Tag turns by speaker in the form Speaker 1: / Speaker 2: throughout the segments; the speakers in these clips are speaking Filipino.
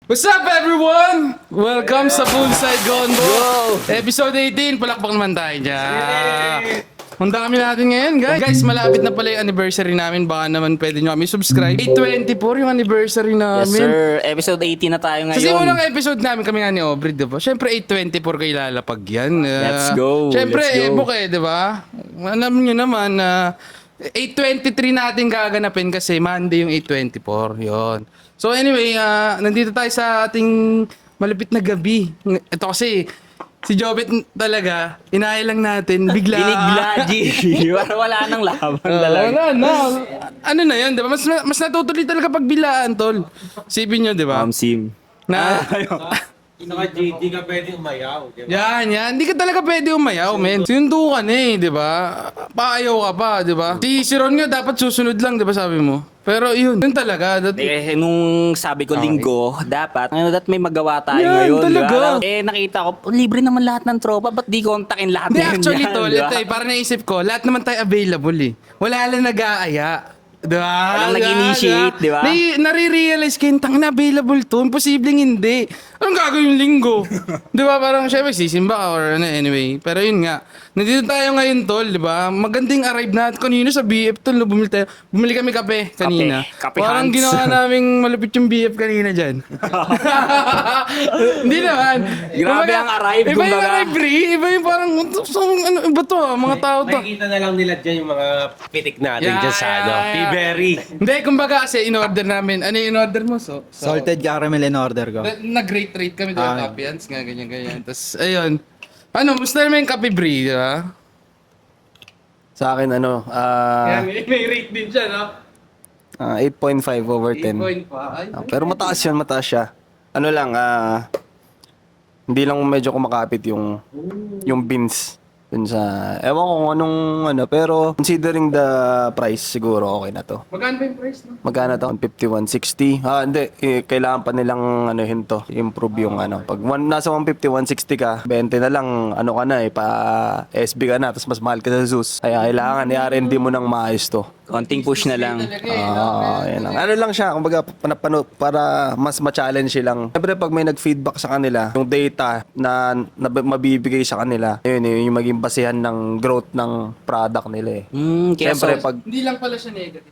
Speaker 1: What's up everyone? Welcome sa Poolside Gonbo. Episode 18, palakpak naman tayo dyan. Ang dami natin ngayon guys. Guys, malapit na pala yung anniversary namin. Baka naman pwede nyo kami subscribe. 824 yung anniversary namin.
Speaker 2: Yes sir, episode 18 na tayo ngayon.
Speaker 1: Kasi unang episode namin kami nga ni Aubrey, diba? Siyempre 824 kayo lalapag yan.
Speaker 2: Let's go.
Speaker 1: Siyempre,
Speaker 2: Let's go.
Speaker 1: Ebok diba? Alam nyo naman na 823 natin gaganapin kasi Monday yung 824. Yon. So anyway, nandito tayo sa ating malapit na gabi. Ito kasi, si Jobet talaga, inaya lang natin, bigla.
Speaker 2: Binigla, G. Wala nang laban talaga.
Speaker 1: Wala na. Ano na yun, diba? Mas natutuloy talaga pag bilaan, tol. Sipin nyo, diba?
Speaker 2: Sim.
Speaker 1: Na,
Speaker 3: Naka-JD ka pwede umayaw, di ba?
Speaker 1: yan. Hindi ka talaga pwede umayaw, men. Sinundo ka na di ba? Paayaw ka pa, di ba? Si Ron nga dapat susunod lang, di ba sabi mo? Pero yun talaga.
Speaker 2: Nung sabi ko linggo, dapat may magawa tayo
Speaker 1: Yan,
Speaker 2: ngayon.
Speaker 1: talaga.
Speaker 2: Diba? Nakita ko, libre naman lahat ng tropa. Ba't di kontakin lahat
Speaker 1: Hindi,
Speaker 2: ngayon
Speaker 1: actually,
Speaker 2: yan,
Speaker 1: tol,
Speaker 2: diba?
Speaker 1: ito parang naisip ko, lahat naman tayo available Wala lang nag-aaya. Diba?
Speaker 2: Walang nag-initiate, diba?
Speaker 1: Nare-realize kayo, tangina available to. Imposibleng hindi. Anong gagawin yung linggo? Diba? Parang syempre sisimba ka or ano, anyway. Pero yun nga. Nandito tayo ngayon, tol, diba? Magandang arrive natin kanina sa BF, tol. Bumili tayo. Bumili kami kape kanina.
Speaker 2: Kape
Speaker 1: Parang
Speaker 2: Hans.
Speaker 1: ginawa naming malupit yung BF kanina dyan. Hindi naman.
Speaker 2: Grabe ang arrive,
Speaker 1: Iba yung
Speaker 2: kumbaga.
Speaker 1: arrive, pre. Iba yung parang, ano, iba to mga tao to.
Speaker 3: Makikita na lang nila dyan yung mga pitik natin dyan sa ano,
Speaker 1: yeah.
Speaker 3: P-Berry.
Speaker 1: Hindi, kumbaga kasi in-order namin. Ano yung in-order mo?
Speaker 4: Salted caramel in order ko.
Speaker 1: Nag-rate rate kami doon, Capians, nga ganyan. Tapos, ayun. Ano, gusto namin yung Cape Brie, di ba?
Speaker 5: Sa akin
Speaker 1: Yan, may rate din siya, no?
Speaker 5: 8.5 over 10.
Speaker 1: 8.5.
Speaker 5: Pero mataas siya. Ano lang, hindi lang medyo kumakapit yung beans dun sa, ewan ko kung anong pero considering the price, siguro okay na to.
Speaker 1: Magkano ba yung price, no?
Speaker 5: Magkano to? 150, 160? Hindi. Kailangan pa nilang to, improve yung Pag nasa 150, 160 ka, 20 na lang, ka na pa SB ka na, tapos mas mahal ka sa Zeus. Kaya kailangan i-R&D mo ng maayos to.
Speaker 2: Konting push na lang.
Speaker 5: Yan lang. Ano lang siya, kumbaga, para mas ma-challenge lang. Siyempre, pag may nag-feedback sa kanila, yung data na mabibigay sa kanila, yun yung maging basihan ng growth ng product nila
Speaker 2: Kaya
Speaker 5: Siyempre,
Speaker 2: so,
Speaker 5: pag
Speaker 1: Hindi lang pala siya negative.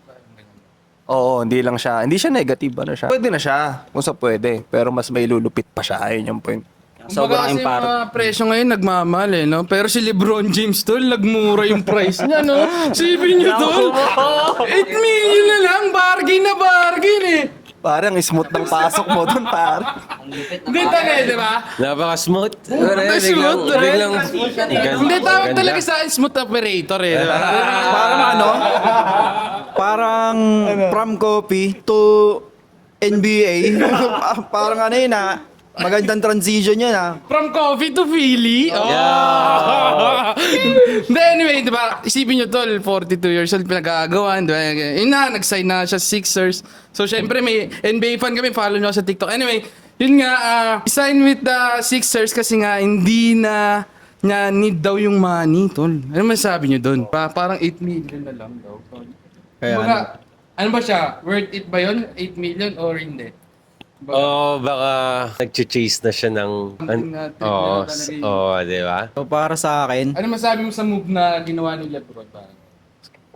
Speaker 5: Oo, hindi siya negative, siya. Pwede na siya, kung sa pwede. Pero mas may lulupit pa siya, ayun yung point.
Speaker 2: sobrang
Speaker 1: Kasi
Speaker 2: impar.
Speaker 1: mga presyo ngayon nagmamahal no? Pero si Lebron James tol, nagmura yung price niya, no? Sipin niyo tol, 8 million na lang, bargain na bargain
Speaker 5: Parang smooth ng pasok mo dun, par.
Speaker 1: Hindi talaga, di ba?
Speaker 3: Napaka-smooth.
Speaker 1: Smooth,
Speaker 3: Biglang,
Speaker 1: Hindi, tawag talaga sa akin smooth operator di ba?
Speaker 4: Parang parang from coffee to NBA. Parang magandang transition yan
Speaker 1: From coffee to Philly. Hindi, anyway, di ba? Isipin nyo tol, 42 years old, pinag-aagawan. Di ba? Yun na, nag-sign na siya Sixers. So, syempre, may NBA fan kami, follow nyo ako sa TikTok. Anyway, yun nga, sign with the Sixers kasi nga, hindi na niya need daw yung money, tol. Ano masasabi nyo dun? Parang 8 million na lang daw, tol.
Speaker 4: Kaya
Speaker 1: ano ba siya? Worth it ba yun? 8 million or hindi?
Speaker 3: baka nag-chase na siya ng...
Speaker 1: Something na trip
Speaker 3: Oo,
Speaker 1: nila talaga yun.
Speaker 3: di ba?
Speaker 4: So para sa akin,
Speaker 1: Ano masabi mo sa move na ginawa ni Lebron?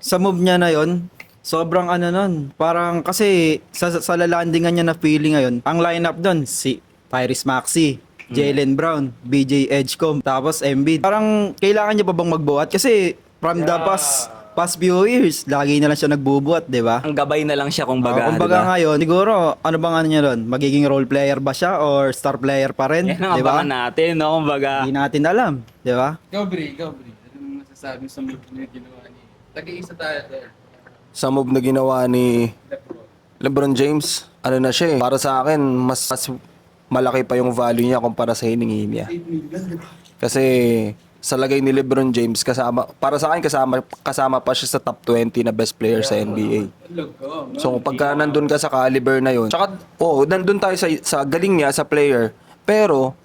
Speaker 4: sa move niya na yon, sobrang nun. Parang kasi sa lalandingan niya na feeling ngayon, ang lineup doon si Tyrese Maxey, Jaylen Brown, BJ Edgecomb, tapos Embiid. Parang kailangan niya pa bang magbuhat kasi from the past few years, lagi na lang siya nagbubuhat, di ba?
Speaker 2: Ang gabay na lang siya kumbaga.
Speaker 4: Kumbaga
Speaker 2: diba?
Speaker 4: ngayon, siguro, ano bang niya doon? Magiging role player ba siya or star player pa rin?
Speaker 2: Yan ang
Speaker 4: Di ba?
Speaker 2: abangan natin, no? Kumbaga.
Speaker 4: Hindi natin alam, di ba?
Speaker 1: Ikaw, Bri. Anong masasabi sa move na ginawa ni... Tag-iisa tayo there.
Speaker 5: Sa move na ginawa ni LeBron James, na siya Para sa akin, mas malaki pa yung value niya kumpara sa hinihingi niya.
Speaker 1: 8 million, di ba?
Speaker 5: Kasi sa lagay ni LeBron James, para sa akin kasama pa siya sa top 20 na best player sa NBA. So pagka nandun ka sa caliber na yun, tsaka nandun tayo sa galing niya sa player, pero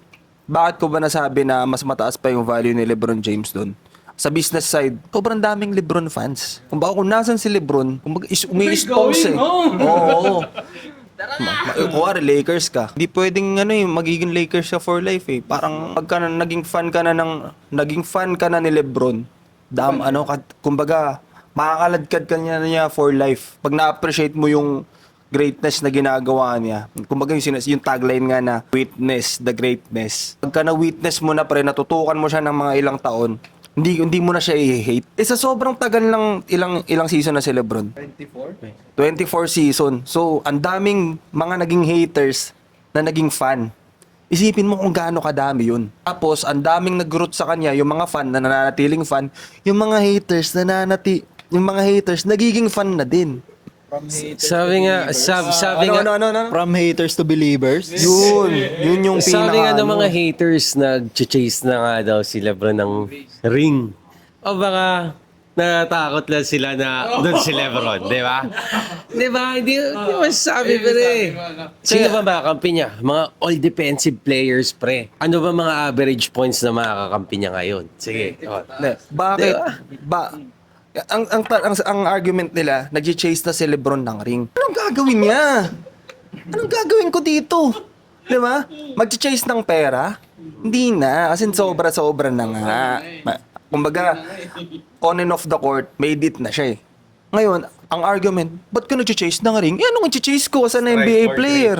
Speaker 5: bakit ko ba nasabi na mas mataas pa yung value ni LeBron James dun? Sa business side, sobrang daming LeBron fans. Kung nasan si LeBron, umi-expose
Speaker 1: going home.
Speaker 5: Oo. Kuwari, Lakers ka. Hindi pwedeng magiging Lakers ka for life eh. Parang pagka naging fan ka na ni LeBron, kumbaga, makakaladkad ka niya for life. Pag na-appreciate mo yung greatness na ginagawa niya. Kumbaga yung tagline nga na witness the greatness. Pagka na-witness mo na pre, natutukan mo siya ng mga ilang taon, hindi mo na siya i-hate. Sa sobrang tagal ng ilang season na si LeBron. 24 season. So, ang daming mga naging haters na naging fan. Isipin mo kung gaano kadami yun. Tapos, ang daming nag-root sa kanya, yung mga fan na nananatiling fan, yung mga haters nagiging fan na din.
Speaker 3: Sabi nga, sabi nga,
Speaker 4: From haters to believers.
Speaker 5: Yun yung
Speaker 3: sabi nga ng mga
Speaker 5: pinaka
Speaker 3: haters, nag-chase na nga daw si LeBron ng ring. O baka natatakot lang sila na doon si LeBron, di ba? Di ba? Hindi masasabi, pre. Sino ba makakampi niya? Mga all-defensive players, pre. Ano ba mga average points na makakakampi niya ngayon? Sige.
Speaker 5: Bakit? Ang argument nila, nag-chase na si LeBron ng ring. Anong gagawin niya? Anong gagawin ko dito? Di ba? Mag-chase ng pera? Hindi na. Kasi sobra-sobra na nga. Kumbaga, on and off the court, made it na siya eh. Ngayon, ang argument, ba't ka nag-chase ng ring? Eh, anong nag-chase ko as an NBA player?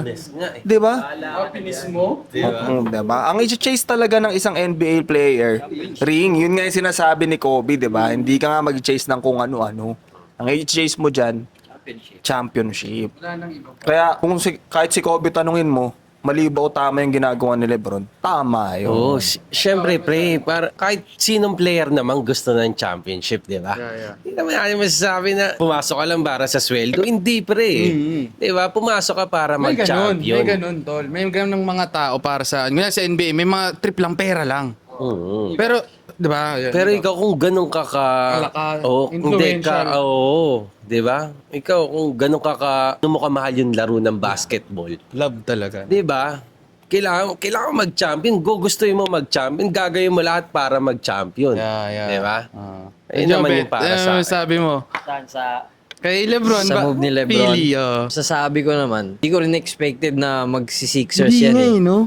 Speaker 5: Di ba?
Speaker 1: Happiness mo?
Speaker 5: Diba? Ang i-chase talaga ng isang NBA player, ring, yun nga yung sinasabi ni Kobe, diba? Hindi ka nga mag-chase ng kung ano-ano. Ang i-chase mo dyan, championship. Kaya kahit si Kobe tanungin mo, mali ba o tama yung ginagawa ni LeBron? Tama yun.
Speaker 3: Oo, syempre, pre, kahit sinong player naman gusto ng championship, di ba? Hindi naman natin masasabi na pumasok ka lang para sa sweldo. Hindi, pre. Di ba? Pumasok ka para mag-champion.
Speaker 1: May ganun, tol. May ganun ng mga tao para sa... Ngayon sa NBA, may mga trip lang pera lang. Pero, di ba?
Speaker 3: Pero ikaw kung ganun ka hindi
Speaker 1: influential.
Speaker 3: ka, di ba? Ikaw kung ganun ano mo kamahal yung laro ng basketball.
Speaker 1: Love talaga.
Speaker 3: Di ba? Kailangan mag-champion. Gustuin mo mag-champion. Gagawin mo lahat para mag-champion.
Speaker 1: Yeah.
Speaker 3: Di ba?
Speaker 1: Ayun
Speaker 3: naman yung para sa akin.
Speaker 1: sabi mo?
Speaker 6: Sa
Speaker 1: Kay LeBron
Speaker 6: sa move ni LeBron.
Speaker 1: Pili,
Speaker 6: sasabi ko naman, hindi ko rin expected na mag-Sixers
Speaker 1: Hindi
Speaker 6: yan
Speaker 1: nga
Speaker 6: eh.
Speaker 1: no?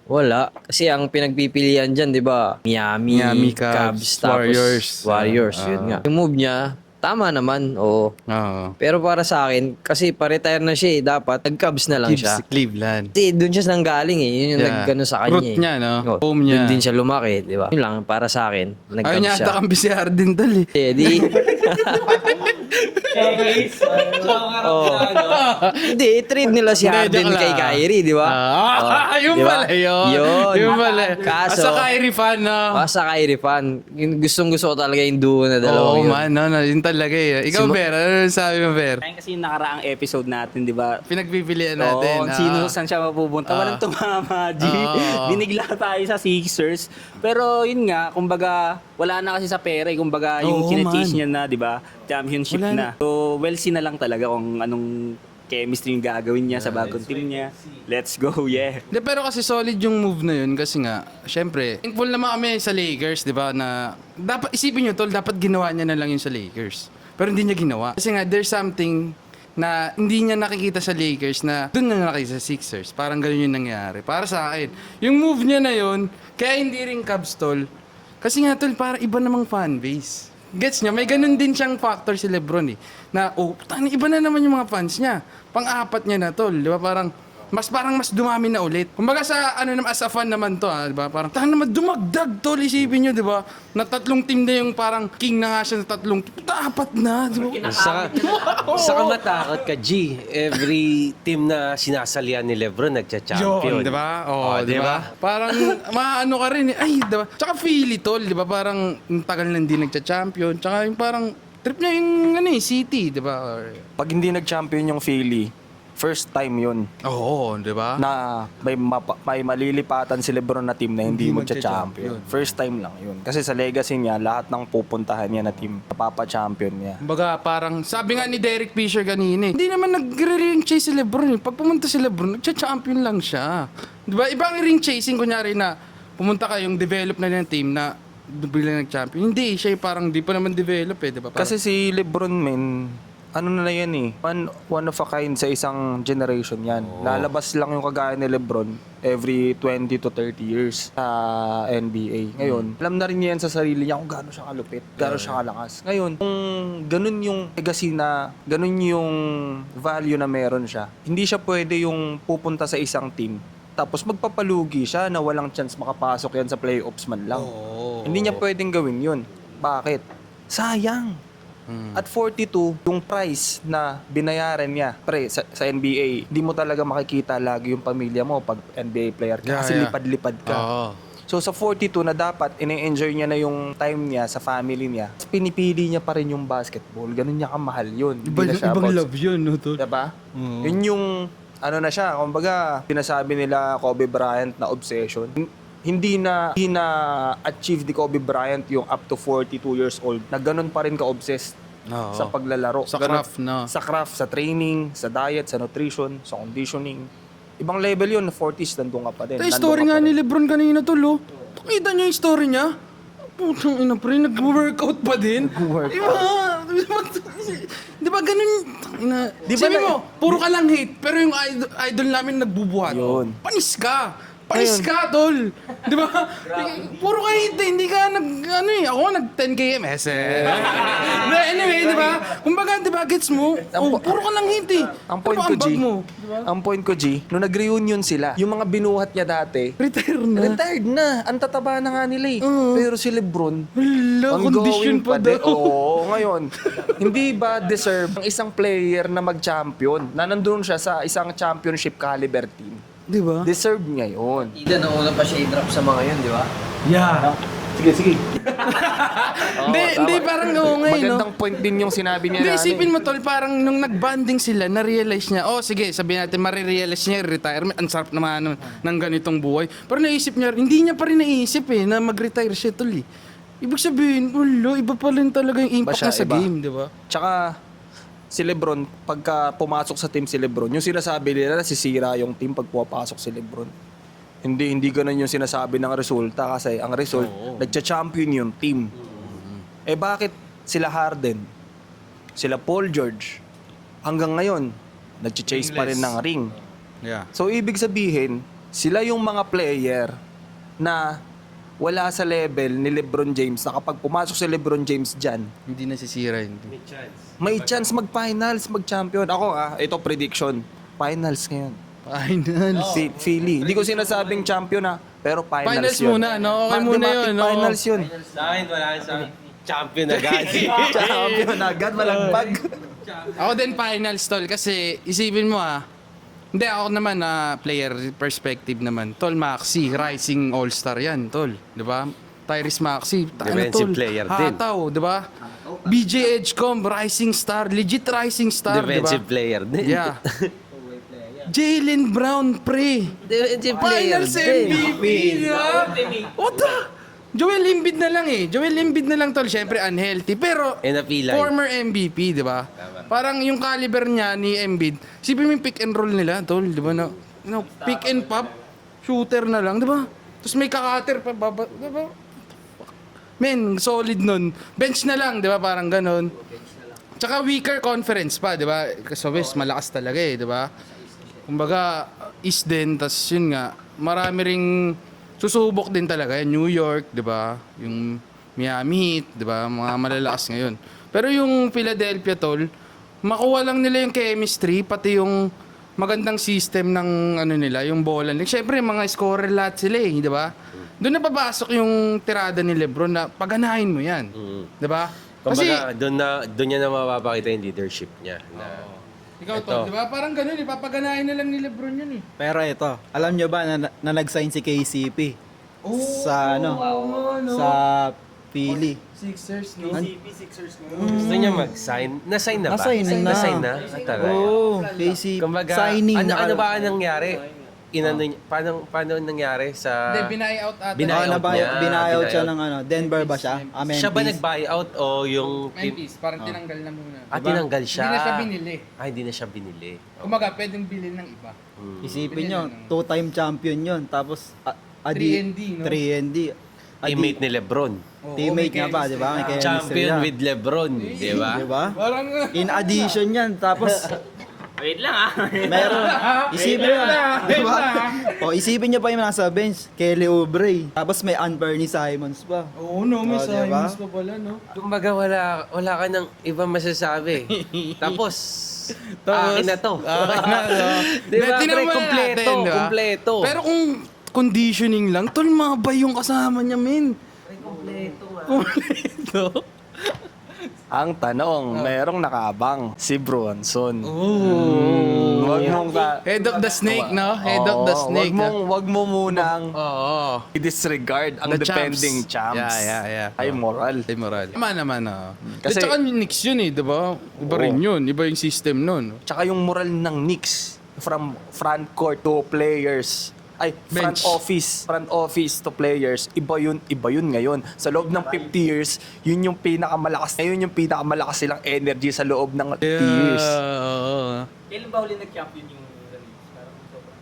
Speaker 6: Wala. Kasi ang pinagpipilian dyan, di ba? Miami,
Speaker 1: Cubs,
Speaker 6: Cubs, Warriors.
Speaker 1: Ah.
Speaker 6: Yun nga. Yung move niya, tama naman, oo.
Speaker 1: Oo.
Speaker 6: Pero para sa akin, kasi pa-retire na siya eh, dapat nag-Cubs na lang siya.
Speaker 1: Cleveland.
Speaker 6: Kasi doon siya nanggaling eh. Yun yung nag-gano sa kanya
Speaker 1: Root
Speaker 6: eh.
Speaker 1: niya, no?
Speaker 6: Oo.
Speaker 1: Home niya.
Speaker 6: Doon din siya lumaki, di ba? Yun lang, para sa akin,
Speaker 1: Ayaw
Speaker 6: nag-Cubs
Speaker 1: niya
Speaker 6: siya.
Speaker 1: ata kambi si Harden tol eh.
Speaker 6: Eh, di... Hindi, trade nila si Harden
Speaker 1: joke
Speaker 6: kay
Speaker 1: lang.
Speaker 6: Kyrie, di ba?
Speaker 1: Yung
Speaker 6: Di ba?
Speaker 1: pala yun.
Speaker 6: Yun.
Speaker 1: Yung pala.
Speaker 6: Kaso-
Speaker 1: Asa Kyrie fan, no?
Speaker 6: Sa Kyrie fan, gustong-gusto ko talaga yung duo na dalawa
Speaker 1: Oo,
Speaker 6: yun.
Speaker 1: man. No, yun talaga eh. Ikaw, Ber, ano sabi mo, Ber?
Speaker 7: Ayun kasi yung nakaraang episode natin, di ba?
Speaker 1: Pinagpipilian natin.
Speaker 7: Oo, sino saan siya mapupunta. Walang tumama, G. Binigla tayo sa Sixers. Pero yun nga, kumbaga, wala na kasi sa pera. Kumbaga, yung
Speaker 1: Oo,
Speaker 7: chine-chase
Speaker 1: man.
Speaker 7: niya na, di ba? Championship
Speaker 1: Wala
Speaker 7: na. So, well, see na lang talaga kung anong chemistry yung gagawin niya sa bagong team niya. Let's go, yeah.
Speaker 1: De, pero kasi solid yung move na yun kasi nga, syempre, thankful naman kami sa Lakers, di ba, na dapat, isipin nyo tol, dapat ginawa niya na lang yun sa Lakers. Pero hindi niya ginawa. Kasi nga, there's something na hindi niya nakikita sa Lakers na doon na nakikita sa Sixers. Parang ganun yung nangyari. Para sa akin, yung move niya na yun, kaya hindi rin Cubs tol. Kasi nga tol, parang iba namang fanbase. Gets niya, may ganun din siyang factor si LeBron eh. Na, iba na naman yung mga fans niya. Pang-apat niya na tol, di ba? Parang mas dumami na ulit. Kumbaga sa as a fan naman to, di ba? Parang naman dumagdag tol, isipin niyo, di ba? Na tatlong team na yung parang king na nga siya na tatlong, apat na, di ba?
Speaker 3: Saka matakot ka, G. Every team na sinasalihan ni LeBron nagcha-champion.
Speaker 1: Yun, di ba?
Speaker 3: Oh,
Speaker 1: di ba? Parang maano ka rin eh. Ay, di ba? Tsaka Philly tol, di ba? Parang yung tagal na hindi nagcha-champion. Tsaka yung parang trip niya yung City, di ba?
Speaker 5: Pag hindi nag-champion yung Philly, first time yun
Speaker 1: Oo, di ba?
Speaker 5: na may malilipatan si LeBron na team na hindi magcha-champion. First time lang yun. Kasi sa legacy niya, lahat ng pupuntahan niya na team, napapa-champion niya.
Speaker 1: Kumbaga, parang, sabi nga ni Derek Fisher kanina, hindi naman nagre-ring chase si LeBron. Pag pumunta si LeBron, nagcha-champion lang siya. Di ba? Ibang ring chasing, kunyari na, pumunta kayong develop na ng team na bigla nag-champion. Hindi, siya yung parang di pa naman develop eh, di ba? Parang,
Speaker 5: Kasi si LeBron, men, ano na yan eh, one of a kind sa isang generation yan. Lalabas lang yung kagaya ni LeBron every 20 to 30 years sa NBA. Ngayon, alam na rin niya yan sa sarili niya kung gaano siya kalupit, gaano siya kalakas. Ngayon, kung ganun yung legacy na, ganun yung value na meron siya, hindi siya pwede yung pupunta sa isang team tapos magpapalugi siya na walang chance makapasok yan sa playoffs man lang. Hindi niya pwedeng gawin yun. Bakit? Sayang. At 42, yung price na binayaran niya sa NBA, hindi mo talaga makikita lagi yung pamilya mo pag NBA player ka kasi lipad-lipad ka. So sa 42 na dapat ine-enjoy niya na yung time niya sa family niya, pinipili niya pa rin yung basketball. Ganun niya kamahal yun.
Speaker 1: Ibang love yun, no, tol?
Speaker 5: Diba? Yun yung ano na siya, kumbaga sinasabi nila Kobe Bryant na obsession. Hindi na achieve ni Kobe Bryant yung up to 42 years old na ganun pa rin ka-obsessed sa paglalaro.
Speaker 1: Sa
Speaker 5: Ganun-
Speaker 1: craft, no?
Speaker 5: Sa craft, sa training, sa diet, sa nutrition, sa conditioning. Ibang level yun, 40s, nandun ka pa din.
Speaker 1: Ito yung story nga ni Lebron kanina, tol, oh. Pakita niyo yung story niya. Putang ina, pre, nag-workout pa din. Di ba ganun? Di ba mo, puro ka lang hate, pero yung idol namin nagbubuhat.
Speaker 5: Yun.
Speaker 1: Panis ka. Panis ka, tol. Di ba? Puro ka hate, hindi ka ako nag 10 km. Anyway, di ba? Kumbaga, di ba, gets mo? Puro ka lang hate, eh.
Speaker 5: Ang point ko, G, ang point ko, G, nung nag-reunion sila, yung mga binuhat niya dati, retired na. Ang tataba na nga nila eh. Pero si LeBron,
Speaker 1: condition pa
Speaker 5: din.
Speaker 1: daw.
Speaker 5: Oo, ngayon. Hindi ba deserve ang isang player na mag-champion, na nandun siya sa isang championship caliber team?
Speaker 1: Di ba?
Speaker 5: Deserve niya yun.
Speaker 6: Ida, nauna pa siya i-drop sa mga yun, di ba?
Speaker 1: Hindi, parang oo nga, eh, no?
Speaker 5: Magandang point din yung sinabi niya
Speaker 1: Hindi,
Speaker 5: na
Speaker 1: isipin mo, tol, parang nung nag-banding sila, na-realize niya, sige, sabihin natin, marirealize niya yung retirement, ang sarap naman ng ganitong buhay. Pero naisip niya, hindi niya pa rin naisip na mag-retire siya, tol, eh. Ibig sabihin, iba pa rin talaga yung impact
Speaker 5: Ba siya,
Speaker 1: niya sa
Speaker 5: iba?
Speaker 1: game, di ba?
Speaker 5: Tsaka, si LeBron, pagka pumasok sa team si LeBron, yung sinasabi nila na sisira yung team pag pumapasok si LeBron. Hindi ganun yung sinasabi ng resulta kasi ang result, nagcha-champion yung team. Eh bakit sila Harden, sila Paul George, hanggang ngayon, nagcha-chase pa rin ng ring.
Speaker 1: Yeah.
Speaker 5: So ibig sabihin, sila yung mga player na wala sa level ni LeBron James na kapag pumasok si LeBron James dyan,
Speaker 1: Hindi nasisira yun.
Speaker 5: may chance mag-finals, mag-champion. Ako ito prediction. Finals ngayon.
Speaker 1: Finals.
Speaker 5: Philly. Hindi ko sinasabing champion pero finals,
Speaker 1: Finals
Speaker 5: yun.
Speaker 1: muna, no? Okay muna
Speaker 5: Mathematic
Speaker 1: yun, no?
Speaker 5: Finals yun.
Speaker 3: Sa akin, wala sa champion agad.
Speaker 5: Champion agad, malagbag.
Speaker 1: Ako din finals, tol, kasi isipin mo, hindi, ako naman player perspective naman. Tol, Maxi, rising all-star yan, tol. Di ba? Tyrese Maxi,
Speaker 3: Defensive player din.
Speaker 1: Hataw, di ba? BJ Edgecomb, rising star, legit rising star, di ba?
Speaker 3: Defensive player din.
Speaker 1: Yeah. Jaylen Brown, pre.
Speaker 3: Defensive player
Speaker 1: Finals
Speaker 3: din.
Speaker 1: MVP, di ba? What the? Joel Embiid na lang eh. Joel Embiid na lang, tol. Siyempre, unhealthy. Pero,
Speaker 3: napilay.
Speaker 1: former MVP, di ba? Parang yung caliber niya ni Embiid, sipin mo yung pick and roll nila, tol. Di ba? Pick and pop, shooter na lang, di ba? Tapos may kakater pa, di ba? Men, solid nun. Bench na lang, di ba? Parang ganon. Tsaka weaker conference pa, di ba? Kasi West, malakas talaga eh, di ba? Kumbaga, East din, tas yun nga, marami ring susubok din talaga. New York, di ba? Yung Miami Heat, di ba? Mga malalakas ngayon. Pero yung Philadelphia, tol, makuha lang nila yung chemistry, pati yung magandang system ng ano nila, yung bola. Siyempre, mga scorer lahat sila eh, di ba? Doon na papasok yung tirada ni LeBron na paganahin mo yan. Di ba?
Speaker 3: Kumbaga, doon niya na mapapakita yung leadership niya.
Speaker 1: Ikaw, tol, di ba? Parang ganun eh, papaganahin na lang ni LeBron yun eh.
Speaker 4: Pero ito, alam nyo ba na nag-sign si KCP? Sa sa Philly.
Speaker 1: Sixers, no?
Speaker 3: Gusto niya mag-sign. Na-sign na ba?
Speaker 4: Na-sign na.
Speaker 3: Na-sign na? Talaga.
Speaker 4: Oo, KCP.
Speaker 3: Kumbaga,
Speaker 4: Signing.
Speaker 3: ano ba ang nangyari? Paano nangyari sa...
Speaker 1: Hindi, binayout ata.
Speaker 3: Binayout niya.
Speaker 4: Binayout siya
Speaker 3: Binayout.
Speaker 4: ng Denver ba siya? Memphis.
Speaker 3: Siya ba nag-buyout o yung...
Speaker 1: Memphis, parang tinanggal na muna.
Speaker 3: tinanggal siya.
Speaker 1: Hindi na siya binili.
Speaker 3: Hindi na siya binili.
Speaker 1: Kumaga, pwedeng bilhin ng iba.
Speaker 4: Isipin nyo, 2-time champion yun. Tapos,
Speaker 1: 3&D, no?
Speaker 4: 3&D.
Speaker 3: teammate ni Lebron.
Speaker 4: Teammate nga ba, di ba? May chemistry
Speaker 3: Champion
Speaker 4: na.
Speaker 3: with Lebron, di ba?
Speaker 4: Di ba?
Speaker 1: Parang,
Speaker 4: In addition yan, tapos
Speaker 7: Wait lang ah.
Speaker 4: meron, isipin nyo, di ba? O, isipin nyo pa yung nasa bench, Kelly Oubre. Tapos may Anthony Simons pa.
Speaker 1: Oo, no, may
Speaker 4: Oh, diba?
Speaker 1: Simons pa pala, no?
Speaker 3: Kumbaga wala ka nang ibang masasabi. Tapos, akin na to. Di ba?
Speaker 1: Tingnan
Speaker 3: Pre,
Speaker 1: mo
Speaker 3: kompleto,
Speaker 1: natin, di ba?
Speaker 3: kompleto.
Speaker 1: Pero kung conditioning lang, tol, mabay yung kasama niya, men. Kompleto.
Speaker 5: Ang tanong, merong nakabang si Bronson. Wag mong
Speaker 1: Head of the snake, no? Head of the snake.
Speaker 5: Wag mo munang
Speaker 1: Oo.
Speaker 5: i-disregard ang
Speaker 1: The
Speaker 5: defending
Speaker 1: champs.
Speaker 5: champs.
Speaker 1: Yeah.
Speaker 5: Ay moral.
Speaker 1: Ay, moral. Tama naman,
Speaker 5: Kasi-
Speaker 1: Kasi... Tsaka yung Knicks yun eh, di ba? Iba rin yun. Iba yung system nun.
Speaker 5: Tsaka yung moral ng Knicks from front court to players. Ay, front
Speaker 1: Bench.
Speaker 5: office to players. Iba yun ngayon. Sa loob ng 50 years, yun yung pinakamalakas. Ngayon yung pinakamalakas silang energy sa loob ng 50 years.
Speaker 1: Oo.
Speaker 7: Kailan ba huli nag-champion yung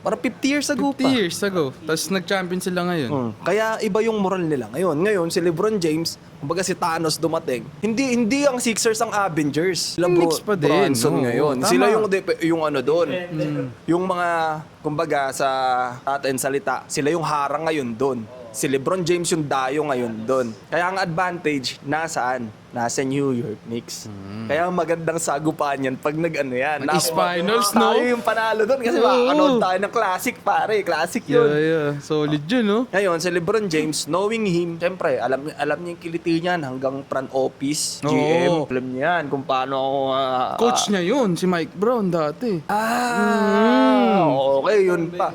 Speaker 5: Parang 50 years ago
Speaker 1: 50
Speaker 5: pa.
Speaker 1: years ago. Tapos nag-champion sila ngayon.
Speaker 5: Kaya iba yung moral nila ngayon. Ngayon, si LeBron James, kumbaga si Thanos dumating. Hindi ang Sixers ang Avengers. Sila
Speaker 1: Knicks pa din,
Speaker 5: Bronson
Speaker 1: oo.
Speaker 5: ngayon.
Speaker 1: Tama.
Speaker 5: Sila yung ano doon. Yung mga, kumbaga sa atin salita, sila yung harang ngayon doon. Si LeBron James yung dayo ngayon doon. Kaya ang advantage, nasaan? Nasa New York Knicks. Kaya ang magandang sagupan yan pag nag-ano yan.
Speaker 1: Nag-East Finals, no?
Speaker 5: Tayo yung panalo doon kasi
Speaker 1: Oo.
Speaker 5: makakanood tayo ng classic, pare. Classic yun.
Speaker 1: Yeah. Solid yun, no?
Speaker 5: Ngayon, si LeBron James, knowing him, siyempre, alam niya yung kiliti niyan hanggang front office,
Speaker 1: Oo.
Speaker 5: GM. Alam niya yan kung paano ako...
Speaker 1: Coach niya yun, si Mike Brown dati.
Speaker 5: Okay, yun pa.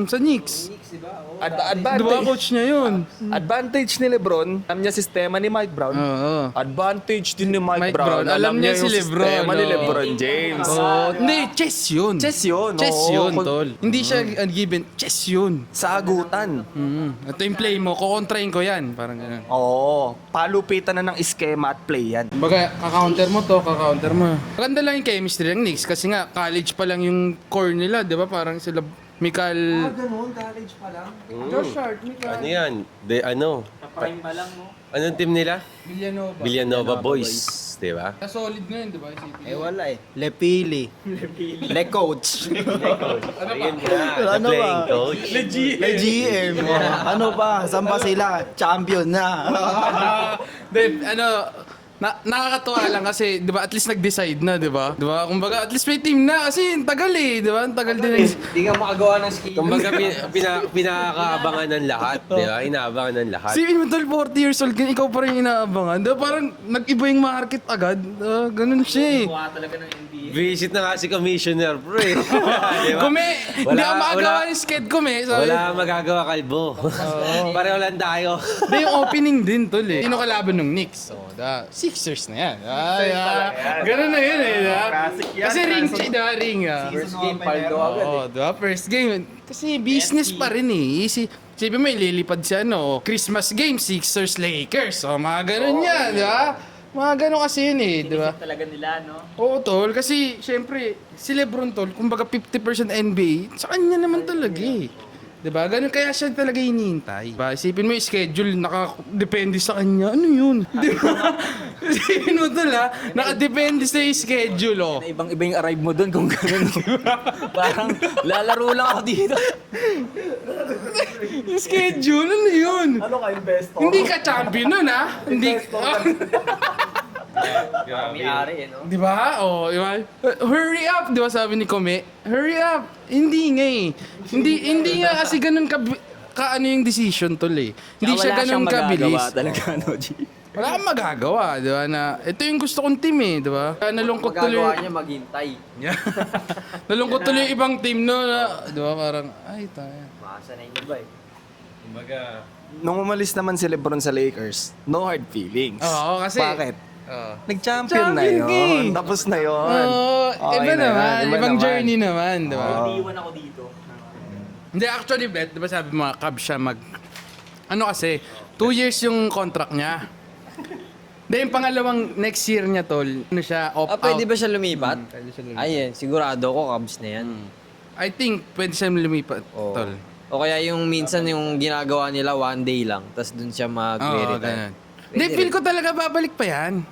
Speaker 1: Sa Knicks. Di
Speaker 5: Advantage,
Speaker 1: ba coach niya yun?
Speaker 5: advantage ni LeBron, alam niya sistema ni Mike Brown.
Speaker 1: Oo.
Speaker 5: Advantage din ni Mike,
Speaker 1: Mike
Speaker 5: Brown.
Speaker 1: Brown, alam niya
Speaker 5: yung
Speaker 1: si LeBron,
Speaker 5: sistema ni
Speaker 1: oo.
Speaker 5: LeBron James.
Speaker 1: Hindi, chess yun.
Speaker 5: Chess yun,
Speaker 1: Chess
Speaker 5: oo.
Speaker 1: yun, tol. Hindi siya given. Chess yun.
Speaker 5: Sagutan.
Speaker 1: Ito yung play mo, kukontrain ko yan. Parang gano'n.
Speaker 5: Oo. Palupitan na ng iskema at play yan.
Speaker 1: Baga, kaka-counter mo to, kaka-counter mo. Maganda lang yung chemistry ng Knicks kasi nga, college pa lang yung core nila, di ba? Parang sila, Mikal...
Speaker 5: Ganun, college pa lang.
Speaker 1: Josh Hart, Mikal.
Speaker 3: Ano yan?
Speaker 7: prime pa lang mo?
Speaker 3: Anong team nila?
Speaker 1: Villanova.
Speaker 3: Villanova Boys, di ba?
Speaker 1: Solid ngayon, di ba? Isipin.
Speaker 4: Wala eh. Lepili. Le coach.
Speaker 3: Ayun nga,
Speaker 4: Ano
Speaker 3: the playing
Speaker 4: ba?
Speaker 3: coach.
Speaker 4: Le GM. Ano pa? Saan pa sila? Champion na.
Speaker 1: Dave, nakakatuwa lang kasi, di ba, at least nag-decide na, di ba? Di ba? Kumbaga, at least may team na kasi tagal eh, di ba? Tagal din.
Speaker 6: Hindi ka makagawa ng skill.
Speaker 3: Kumbaga, pinakaabangan ng lahat, di ba? Inaabangan ng lahat.
Speaker 1: Si Inventor 40 years old, ikaw pa rin inaabangan. Di ba? Parang nag-iba yung market agad. Ganun siya eh.
Speaker 7: Kuha talaga ng NBA.
Speaker 3: Visit na nga si Commissioner, pre. Di ba?
Speaker 1: Kume, hindi ako makagawa yung sked kume.
Speaker 3: Wala kang magagawa, kalbo. Pareho lang tayo.
Speaker 1: Hindi, yung opening din, tol eh. Sino kalaban ng Knicks? So, Sixers na yan. Ganun na yun eh. Kasi ring, ring.
Speaker 6: First game, paldo agad
Speaker 1: Oo, diba? First game. Kasi business pa rin eh. Sabi mo, ililipad siya, no? Christmas game, Sixers, Lakers. O, mga ganun yan, di ba? Mga ganun kasi yun eh, di ba?
Speaker 7: Talaga nila, no?
Speaker 1: Oo, tol. Kasi, syempre, si Lebron, tol, kumbaga 50% NBA, sa kanya naman talaga eh. Diba? Ganun kaya siya talaga hinihintay. Diba? Isipin mo yung schedule, nakadepende sa kanya. Ano yun? Diba? Isipin mo tol ha, nakadepende sa yung schedule oh.
Speaker 7: Ibang-iba yung arrive mo doon kung gano'n. Parang lalaro lang ako dito.
Speaker 1: Yung schedule, ano yun?
Speaker 5: Ano kayo best of?
Speaker 1: Hindi ka champion nun ha? Hindi.
Speaker 6: May-ari, no?
Speaker 1: Di ba? Oh, di ba? Hurry up, di ba sabi ni Kome? Hurry up. Hindi nga eh. Hindi nga kasi ganun ka ano yung decision tol eh. Hindi siya ganun kabilis.
Speaker 7: talaga, no, G?
Speaker 1: Wala kang magagawa, di ba? Na, ito yung gusto kong team eh, di ba? Kaya nalungkot tuloy.
Speaker 6: Magagawa niya maghintay.
Speaker 1: Nalungkot tuloy yung ibang team no, na, di ba? Parang, ay, tayo.
Speaker 6: Maasa na yung iba eh.
Speaker 3: Kumbaga,
Speaker 5: Nung umalis naman si LeBron sa Lakers, no hard feelings.
Speaker 1: Oo, kasi...
Speaker 5: Bakit?
Speaker 1: Oh.
Speaker 5: Nag-champion na
Speaker 1: Champion
Speaker 5: yun.
Speaker 1: ka eh.
Speaker 5: Tapos na yun.
Speaker 1: Oh, iba naman. Ibang journey naman, di ba?
Speaker 7: Iiwan ako dito.
Speaker 1: Hindi, actually, Bet, di ba sabi mga Cubs siya ano kasi, 2 years yung contract niya. Hindi, yung pangalawang next year niya, tol, ano siya, opt-out.
Speaker 6: Pwede ba siya lumipat?
Speaker 1: Pwede siya lumipat.
Speaker 6: Ayun, sigurado ko Cubs na yan.
Speaker 1: I think, pwede siya lumipat,
Speaker 6: Oo.
Speaker 1: tol.
Speaker 6: O kaya yung minsan yung ginagawa nila one day lang, tapos dun siya
Speaker 1: Oo,
Speaker 6: mag-retire.
Speaker 1: ganun. Hindi, feel ko talaga babalik pa yan.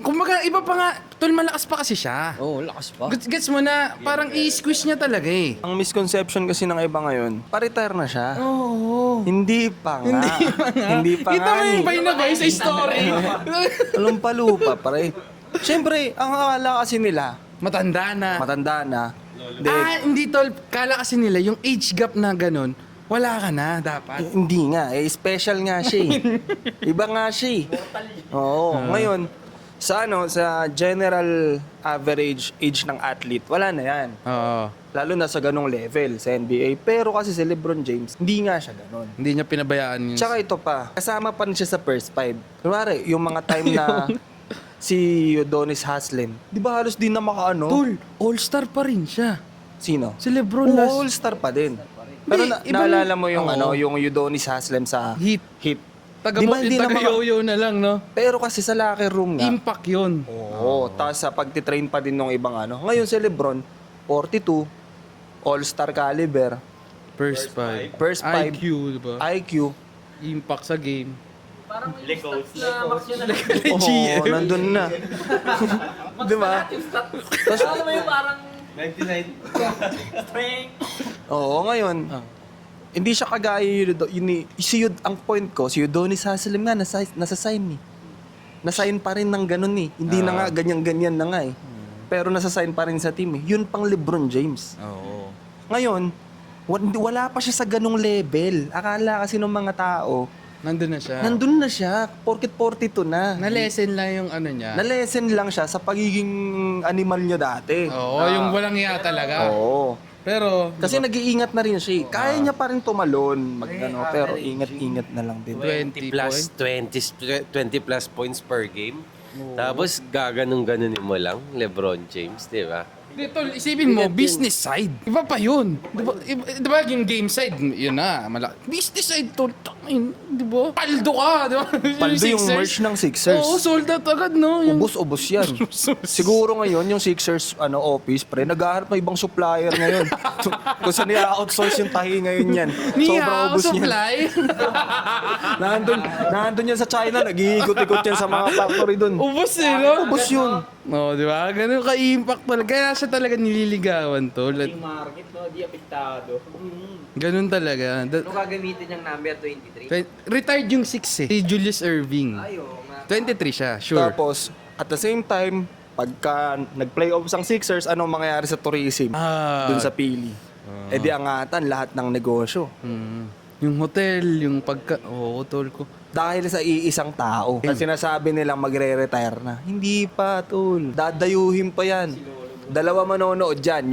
Speaker 1: Kumbaga, iba pa nga, tol, malakas pa kasi siya.
Speaker 6: Oo, lakas pa.
Speaker 1: Gets mo na, parang i-squeeze niya talaga eh.
Speaker 5: Ang misconception kasi ng iba ngayon, pa-retire na siya.
Speaker 1: Oo.
Speaker 5: Hindi pa nga. Hindi pa
Speaker 1: Kita
Speaker 5: nga.
Speaker 1: mo yung
Speaker 5: ni.
Speaker 1: bay na bay sa story.
Speaker 5: Lumpalupa, pare. Siyempre, ang akala kasi nila,
Speaker 1: Matanda na.
Speaker 5: matanda na.
Speaker 1: Hindi tol, kala kasi nila, yung age gap na ganun, wala ka na dapat.
Speaker 5: Hindi nga, special nga siya eh. Iba nga siya eh. Oo, ngayon, sa general average age ng athlete, wala na yan.
Speaker 1: Oo.
Speaker 5: Lalo na sa ganong level sa NBA. Pero kasi si LeBron James, hindi nga siya ganon.
Speaker 1: Hindi niya pinabayaan yun.
Speaker 5: Tsaka ito pa, kasama pa rin siya sa first five. Kunwari, yung mga time na si Udonis Haslem, di ba halos di na makaano?
Speaker 1: Tol, all-star pa rin siya.
Speaker 5: Sino?
Speaker 1: Si Lebron
Speaker 5: Oo,
Speaker 1: last
Speaker 5: all-star pa din. Pero
Speaker 1: Hindi, ibang-
Speaker 5: naalala mo yung
Speaker 1: Oo.
Speaker 5: yung Udonis Haslem sa
Speaker 1: Heat.
Speaker 5: Heat.
Speaker 1: Taga,
Speaker 5: Di ba hindi na
Speaker 1: taga-yoyo na lang, no?
Speaker 5: Pero kasi sa locker room nga.
Speaker 1: Impact yun.
Speaker 5: Oo, tapos sa pagtitrain pa din ng ibang ano. Ngayon si LeBron, 42, all-star caliber,
Speaker 1: First five.
Speaker 5: First five.
Speaker 1: IQ, di ba?
Speaker 5: IQ.
Speaker 1: Impact sa game.
Speaker 5: Oo, nandun na. Di ba? Tapos, oo, ngayon, hindi siya kagaya ang point ko, si Udonis Haslem nga, nasa-sign eh. Nasign pa rin ng ganun eh. Hindi na nga, ganyan-ganyan na nga eh. Pero nasa-sign pa rin sa team eh. Yun pang LeBron James.
Speaker 1: Oo.
Speaker 5: Ngayon, wala pa siya sa ganung level. Akala kasi ng mga tao,
Speaker 1: Nandun na siya.
Speaker 5: nandun na siya, porket 42 na.
Speaker 1: Na-lesson lang yung ano niya.
Speaker 5: Na-lesson lang siya sa pagiging animal niya dati.
Speaker 1: Oo, yung walang iya talaga.
Speaker 5: Oo.
Speaker 1: Pero,
Speaker 5: Kasi nag-iingat na rin siya. Kaya niya pa rin tumalon, pero ingat-ingat na lang din.
Speaker 1: 20
Speaker 3: plus 20 plus points per game. Tapos gaganong-ganunin mo lang, LeBron James, di ba?
Speaker 1: Hindi, tol, isipin mo, business side. Iba pa yun. Di ba yung game side, yun na, business side, tol, tangin, di ba? Paldo ka, di ba?
Speaker 5: Paldo yung
Speaker 1: Sixers.
Speaker 5: merch ng Sixers.
Speaker 1: Oo, sold out agad, no? Yung,
Speaker 5: Ubus-ubus yan. Siguro ngayon, yung Sixers office, pre, naghahanap ng ibang supplier ngayon. Kung saan i-outsource yung tahi ngayon yan. Sobrang
Speaker 1: niya,
Speaker 5: ubus yan.
Speaker 1: supply.
Speaker 5: Nandun yan sa China, nag-iikot-ikot yan sa mga factory dun.
Speaker 1: Ubus eh, no?
Speaker 5: Ubus yun.
Speaker 1: No, di ba? Ganun ka-impact talaga. Kaya siya talaga nililigawan, tol.
Speaker 7: Yung market, no? Di apektado.
Speaker 1: Ganun talaga.
Speaker 6: Ano gagamitin niyang number 23?
Speaker 1: Retired yung 6 eh. Si Julius Irving.
Speaker 6: Ayo, nga.
Speaker 1: 23 siya, sure.
Speaker 5: Tapos, at the same time, pagka nag-playoffs ang Sixers, anong mangyayari sa tourism? Dun sa Pili. Eh di angatan lahat ng negosyo.
Speaker 1: Yung hotel, yung Oo, tol ko.
Speaker 5: Dahil sa iisang tao. At sinasabi nilang magre-retire na. Hindi pa, tol. Dadayuhin pa yan. Dalawa manonood dyan.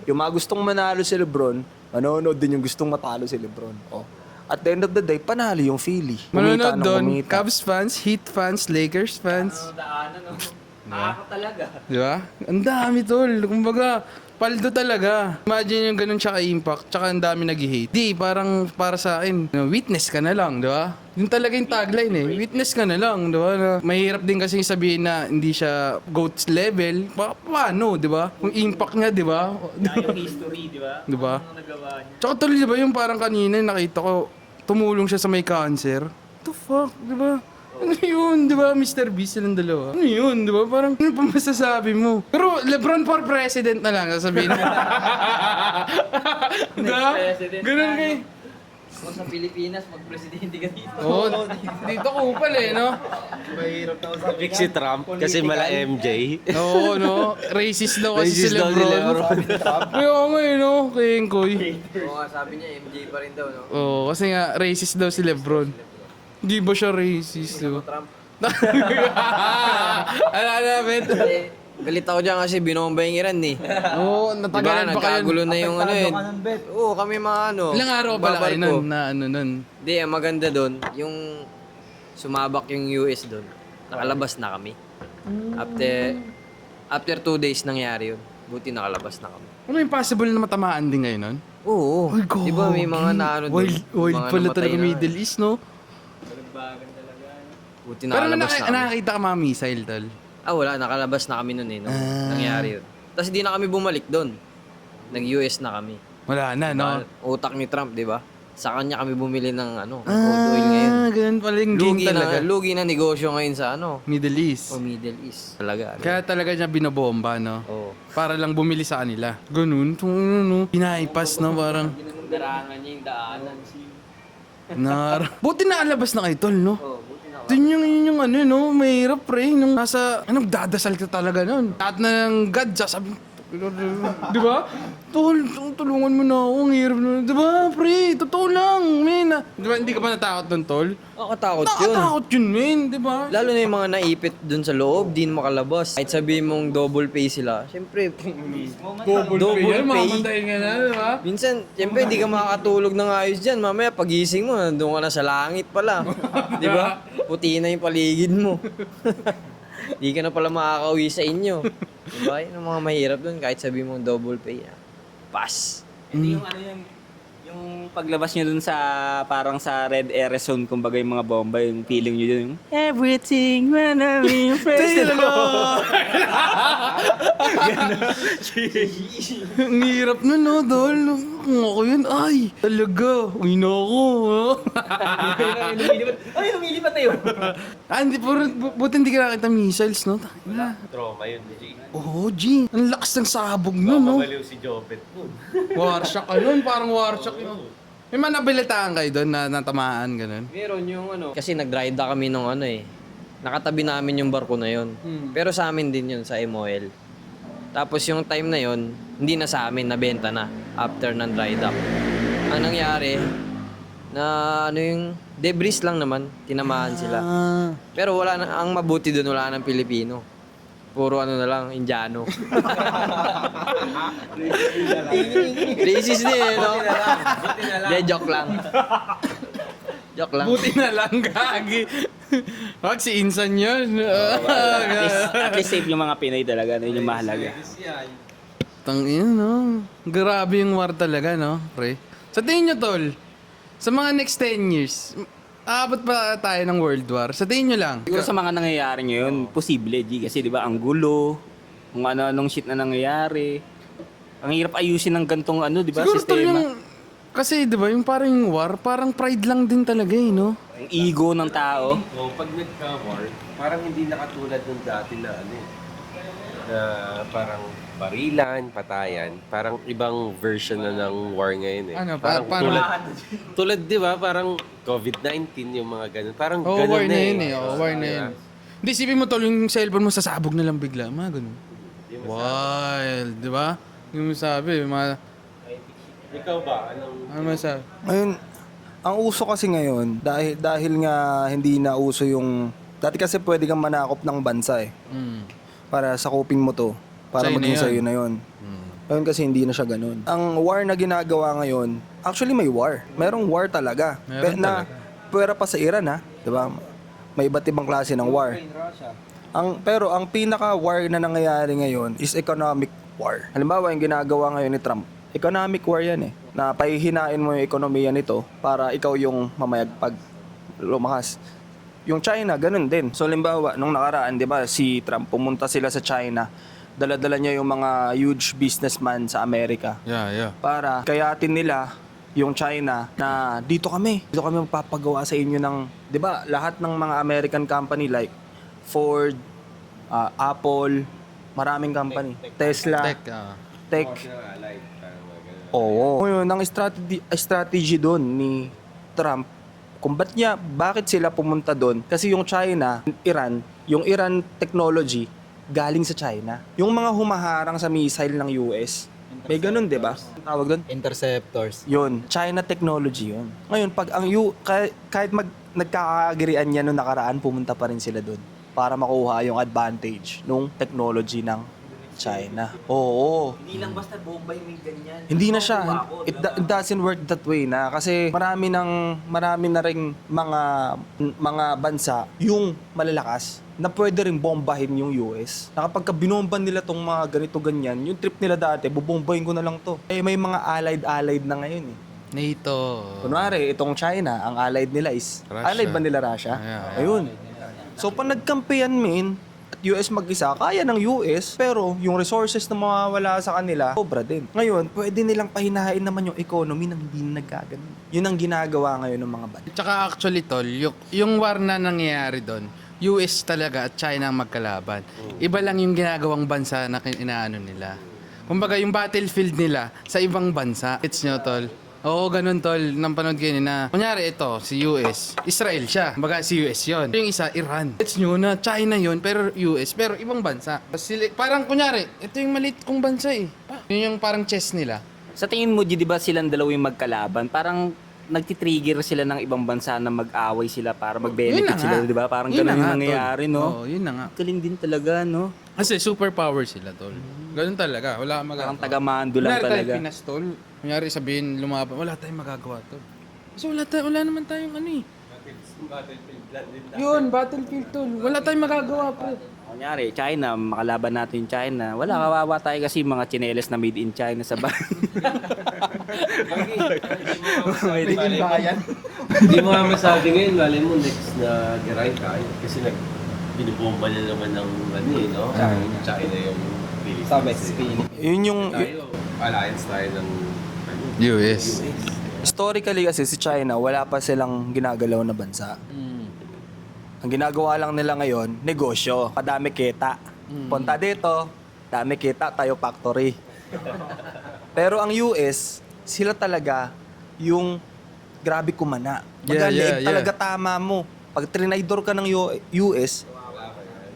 Speaker 5: Yung mga gustong manalo si LeBron, manonood din yung gustong matalo si LeBron. Oh. At the end of the day, panalo yung Philly.
Speaker 1: Manonood
Speaker 5: ng
Speaker 1: doon,
Speaker 5: kumita.
Speaker 1: Cubs fans, Heat fans, Lakers fans.
Speaker 7: Daanan, no? Nakaka talaga.
Speaker 1: Di ba? Ang dami, tol. Kumbaga, paldo talaga. Imagine yung ganun siya ka-impact, tsaka ang dami nag-hate. Di, parang para sa akin, witness ka na lang, di ba? Yun talaga yung tagline eh. Witness ka na lang, di ba? Na, mahirap din kasi sabihin na hindi siya GOAT level. Paano, di ba? Yung impact niya, di ba?
Speaker 7: Yung history, di ba?
Speaker 1: Di ba?
Speaker 7: Ang nagawa niya.
Speaker 1: Tsaka tuloy, di ba, yung parang kanina nakita ko, tumulong siya sa may cancer. What the fuck, di ba? Ano yun, di ba? Mr. Beast silang dalawa. Ano yun, di ba? Parang, ano pa masasabi mo? Pero Lebron for president na lang, sasabihin mo. Di ba? Ganun kay...
Speaker 6: Kung sa Pilipinas, mag-presidente ka dito.
Speaker 1: Oo, dito kupal eh, no?
Speaker 3: Big si Trump kasi mala MJ.
Speaker 1: Oo, no? Racist daw kasi si
Speaker 3: Racist daw si
Speaker 1: Lebron. Kaya nga eh, no? Kay Engkoy.
Speaker 6: Oo nga, sabi niya, MJ pa rin daw, no?
Speaker 1: Oo, kasi nga, racist daw si Lebron. Hindi ba siya racist, di ba?
Speaker 6: Trump.
Speaker 1: Ano, bet?
Speaker 6: Galit ako dyan kasi binomba yung Iran eh.
Speaker 1: Oo,
Speaker 6: Diba,
Speaker 1: natagalan pa kayo.
Speaker 6: nagkagulo na yung ano eh. Oo, kami mga ano.
Speaker 1: Ilang araw pala kayo
Speaker 6: babarko.
Speaker 1: nun na ano nun?
Speaker 6: Hindi, ang maganda doon, yung sumabak yung US doon, nakalabas na kami. After 2 days nangyari yun. Buti nakalabas na kami.
Speaker 1: Ano yung possible na matamaan din ngayon nun?
Speaker 6: Oo.
Speaker 1: Ay,
Speaker 6: Di ba may mga naano doon?
Speaker 1: Wild
Speaker 6: mga
Speaker 1: pala
Speaker 6: namatay
Speaker 1: talaga
Speaker 6: na.
Speaker 1: Middle East, no?
Speaker 6: Buti
Speaker 1: Pero
Speaker 6: nakalabas na kami.
Speaker 1: nakakita ka mga missile, tol.
Speaker 6: Wala. Nakalabas na kami noon eh. Nangyari yun. Tapos hindi na kami bumalik doon. Nag-US na kami.
Speaker 1: Wala na, no?
Speaker 6: Utak ni Trump, di ba? Sa kanya kami bumili ng crude oil ngayon.
Speaker 1: Ganun pala yung game talaga.
Speaker 6: Lugi na negosyo ngayon sa
Speaker 1: Middle East.
Speaker 6: Middle East. Talaga.
Speaker 1: Kaya talaga niya binobomba, no?
Speaker 6: Oo.
Speaker 1: Para lang bumili sa kanila. Ganun. No? Pinaipas, no? Parang...
Speaker 6: Darangan niya yung daanan.
Speaker 1: Buti na alabas na kayo, tol, no? Yun yung ano, no? Mahirap, pre. Nung nasa... Nagdadasal ka talaga nun. Lahat na ng God, sasabi... Di ba? Tol, tulungan mo na ako. Ang hirap na. Di ba, pre? Totoo lang, men. Di ba, hindi ka ba natakot nun, tol?
Speaker 6: Nakatakot yun.
Speaker 1: Nakatakot yun, men. Di ba?
Speaker 6: Lalo na yung mga naipit dun sa loob, di na makalabas. Kahit sabihin mong double pay sila, syempre, double pay.
Speaker 1: Mamatay ka na, di ba?
Speaker 6: Minsan, syempre, hindi ka makakatulog ng ayos dyan. Mamaya, pagising mo, nandun ka na sa langit pala. Di ba? Puti na yung paligid mo. Di ka na pala makakauwi sa inyo. Diba? Yun ang mga mahirap dun. Kahit sabihin mong double pay. Pass.
Speaker 7: Hindi yung ano yung paglabas nyo dun sa parang sa red area zone, kumbaga yung mga bomba, yung feeling nyo dun, yung everything when I'm in praise the Lord.
Speaker 1: Ang hirap nun, no, tol. Kung ako yun, ay, talaga. Uwi na ako.
Speaker 7: Ay, lumilipat na yun.
Speaker 1: Hindi, buti hindi ka nakita missiles, no?
Speaker 3: Trauma yun, G.
Speaker 1: Oo, G. Ang lakas ng sabog nun, no?
Speaker 3: Mabaliw si Jopet nun.
Speaker 1: Warshock ka yun, parang warshock yun. May mga nabilitaan kayo doon na natamaan, ganun?
Speaker 6: Meron yung kasi nag-ride kami nung nakatabi namin yung barko na yun. Pero sa amin din yun, sa MOL. Tapos yung time na yun, hindi na sa amin, nabenta na after ng dry dock. Ang nangyari, na yung debris lang naman, tinamaan sila. Pero wala na, ang mabuti doon, wala nang Pilipino. Puro na lang, Indiano. Racist din, no? Hindi, joke lang. Joke lang.
Speaker 1: Buti na lang, gagi. Wag si Insan yun.
Speaker 7: At least safe yung mga Pinoy talaga, yun yung mahalaga.
Speaker 1: Tangin, no? Grabe yung war talaga, no, pre? Sa tingin nyo, tol, sa mga next 10 years, aabot pa tayo ng World War? Sa tingin nyo lang.
Speaker 7: Siguro sa mga nangyayari ngayon, posible, G. Kasi di ba ang gulo, kung ano-anong shit na nangyayari. Ang hirap ayusin ng gantong di ba,
Speaker 1: Siguro, tol,
Speaker 7: sistema.
Speaker 1: yung... Kasi, di ba, yung parang yung war, parang pride lang din talaga, no?
Speaker 7: Ang ego ng tao.
Speaker 3: So, pag nagka-war, parang hindi nakatulad nung dati na na parang barilan, patayan. Parang ibang version na ng war ngayon eh.
Speaker 1: Ano,
Speaker 3: parang
Speaker 1: paano?
Speaker 3: tulad, di ba? Parang COVID-19, yung mga ganun. Parang
Speaker 1: Oo,
Speaker 3: ganun
Speaker 1: war na
Speaker 3: eh.
Speaker 1: yun eh. Oo, war na yun. Hindi, isipin mo, tol, yung cellphone mo sasabog na lang bigla. Mga ganun. Wild, di ba? Yung sabi, mga...
Speaker 3: Ikaw ba? Anong...
Speaker 1: Ano masabi?
Speaker 5: Ngayon, ang uso kasi ngayon, dahil nga hindi na uso yung... Dati kasi pwede kang manakop ng bansa eh. Para sakupin mo to. Para
Speaker 1: Sa'yo na
Speaker 5: maging
Speaker 1: yun.
Speaker 5: sa'yo na yun. Ngayon kasi hindi na siya ganun. Ang war na ginagawa ngayon, actually may war. Merong war talaga.
Speaker 1: Meron
Speaker 5: na pwera pa sa Iran ha. Diba? May iba't ibang klase ng war. Pero ang pinaka-war na nangyayari ngayon is economic war. Halimbawa, yung ginagawa ngayon ni Trump, economic war yan eh. Na pahihinain mo yung ekonomiya nito para ikaw yung mamayagpag lumakas. Yung China, ganun din. So, halimbawa, nung nakaraan, di ba, si Trump, pumunta sila sa China. Dala-dala niya yung mga huge businessman sa Amerika.
Speaker 1: Yeah.
Speaker 5: Para kayatin nila yung China na dito kami magpapagawa sa inyo ng, di ba, lahat ng mga American company like Ford, Apple, maraming company. Tesla, Tech. Oo. Ngayon, ang strategy doon ni Trump, kung bakit sila pumunta doon? Kasi yung China, yung Iran technology, galing sa China. Yung mga humaharang sa missile ng US, may ganun, di ba? Tawag doon?
Speaker 4: Interceptors.
Speaker 5: Yun, China technology yun. Ngayon, pag kahit nagkakagirian niya nung nakaraan, pumunta pa rin sila doon para makuha yung advantage nung technology ng China. Oo.
Speaker 7: Hindi lang basta bomba yung ganyan.
Speaker 5: Hindi na siya. It doesn't work that way na kasi marami na ring mga bansa yung malalakas na pwede rin bombahin yung US. Na kapag binomba nila tong mga ganito ganyan, yung trip nila dati, bubombahin ko na lang to. Eh may mga allied na ngayon eh.
Speaker 1: NATO.
Speaker 5: Kunwari, itong China, ang allied nila is,
Speaker 1: Russia.
Speaker 5: allied ba nila Russia?
Speaker 1: Yeah.
Speaker 5: Ayun. So, pag nagkampiyan, at US mag-isa, kaya ng US, pero yung resources na mawawala sa kanila, sobra din. Ngayon, pwede nilang pahinahain naman yung economy nang hindi nagkaganon. Yun ang ginagawa ngayon ng mga bansa.
Speaker 1: Tsaka actually, tol, yung war na nangyayari doon, US talaga at China ang magkalaban. Iba lang yung ginagawang bansa na inaano nila. Kumbaga, yung battlefield nila sa ibang bansa. It's nyo, tol. Oo, ganun, tol. Nang panood kayo na. Kunyari, ito, si US. Israel siya. Kumbaga, si US yon. Yung isa, Iran. It's nyo na, China yon pero US, pero ibang bansa. Parang, kunyari, ito yung maliit kong bansa eh. Yun yung parang chess nila.
Speaker 7: Sa tingin mo, di ba silang dalawa yung magkalaban? Parang nagtitrigger sila ng ibang bansa na mag-away sila para
Speaker 1: Yun
Speaker 7: mag-benefit
Speaker 1: na
Speaker 7: sila,
Speaker 1: nga.
Speaker 7: di ba? Parang
Speaker 1: Yun
Speaker 7: ganun
Speaker 1: na
Speaker 7: yung
Speaker 1: nga, tol.
Speaker 7: nangyayari, no?
Speaker 1: Oo, yun na nga.
Speaker 7: Galing din talaga, no?
Speaker 1: Kasi superpower sila, tol. Ganun talaga. Wala kang magagawa.
Speaker 7: Parang taga-mando lang
Speaker 1: Kunyari tayo
Speaker 7: talaga.
Speaker 1: Pinas, tol. Kunyari sabihin, lumaban. Wala tayong magagawa, tol. Kasi wala naman tayong ano eh. Yun, battlefield, tol. Wala tayong magagawa, pre.
Speaker 7: Kunyari, China, makalaban natin yung China. Wala, kawawa tayo kasi mga tsinelas na made in China sa bahay.
Speaker 3: Hindi mo nga masabi ngayon, mali mo next na Iran tayo. Kasi binubomba na naman ng ano eh, no? China yung Philippines.
Speaker 4: Sa West Philippines.
Speaker 5: Yun yung...
Speaker 3: Tayo, alliance tayo ng ano,
Speaker 1: US.
Speaker 5: Historically kasi si China, wala pa silang ginagalaw na bansa. Ang ginagawa lang nila ngayon, negosyo. Madami kita. Punta dito, dami kita, tayo factory. Pero ang US, sila talaga yung grabe kumana.
Speaker 1: Yeah,
Speaker 5: Leeg
Speaker 1: yeah.
Speaker 5: talaga tama mo. Pag trinaydor ka ng US,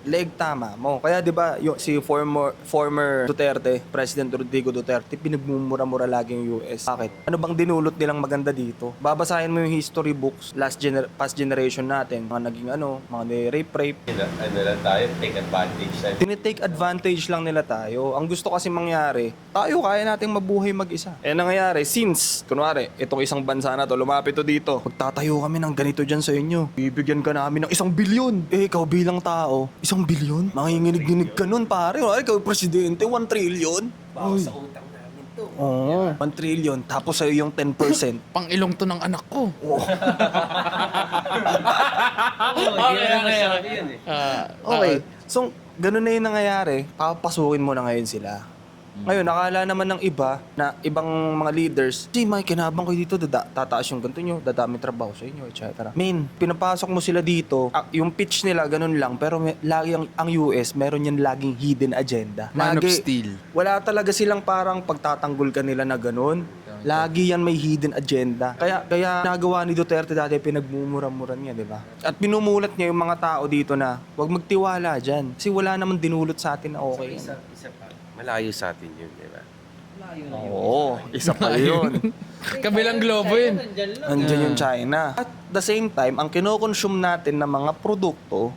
Speaker 5: leeg tama mo. Kaya 'di ba, yung si former Duterte, President Rodrigo Duterte, pinagmumura-mura lagi yung US. Bakit? Ano bang dinulot nilang maganda dito? Babasahin mo yung history books, past generation natin, mga naging mga rape.
Speaker 3: ano lang tayo, take advantage tayo.
Speaker 5: Tinitake advantage lang nila tayo. Ang gusto kasi mangyari, tayo kaya nating mabuhay mag-isa. Eh nangyayari, since, kunwari, itong isang bansa na to, lumapit to dito, magtatayo kami ng ganito dyan sa inyo. Bibigyan ka namin ng 1 bilyon. Eh, ikaw bilang tao, 1 bilyon? Manginginig-ginig ka nun, pare. Ay, ikaw presidente, 1 trillion? Bawas sa utang namin to. Oo, 1 trillion. Tapos sa'yo yung 10%.
Speaker 1: Pang-ilong to ng anak ko.
Speaker 5: Okay. So, ganun na yung nangyayari. Papasukin mo na ngayon sila. Ngayon, nakala naman ng iba na ibang mga leaders, si may kinabang ko dito, tataas yung ganito nyo, dadami trabaho sa inyo, etc. Pinapasok mo sila dito, yung pitch nila ganun lang, pero lagi ang US, meron yan laging hidden agenda.
Speaker 1: Man of
Speaker 5: Lagi,
Speaker 1: steel.
Speaker 5: wala talaga silang parang pagtatanggol ka nila na ganun. Lagi yan may hidden agenda. Kaya nagawa ni Duterte dati, pinagmumura-mura niya, di ba? At pinumulat niya yung mga tao dito na huwag magtiwala dyan. Kasi wala naman dinulot sa atin na okay.
Speaker 3: Isa pa, malayo sa atin yun, di ba?
Speaker 5: Oo, isa pa yun.
Speaker 1: Kabilang globo yun.
Speaker 5: Nandiyan yung China. At the same time, ang kinokonsume natin ng mga produkto,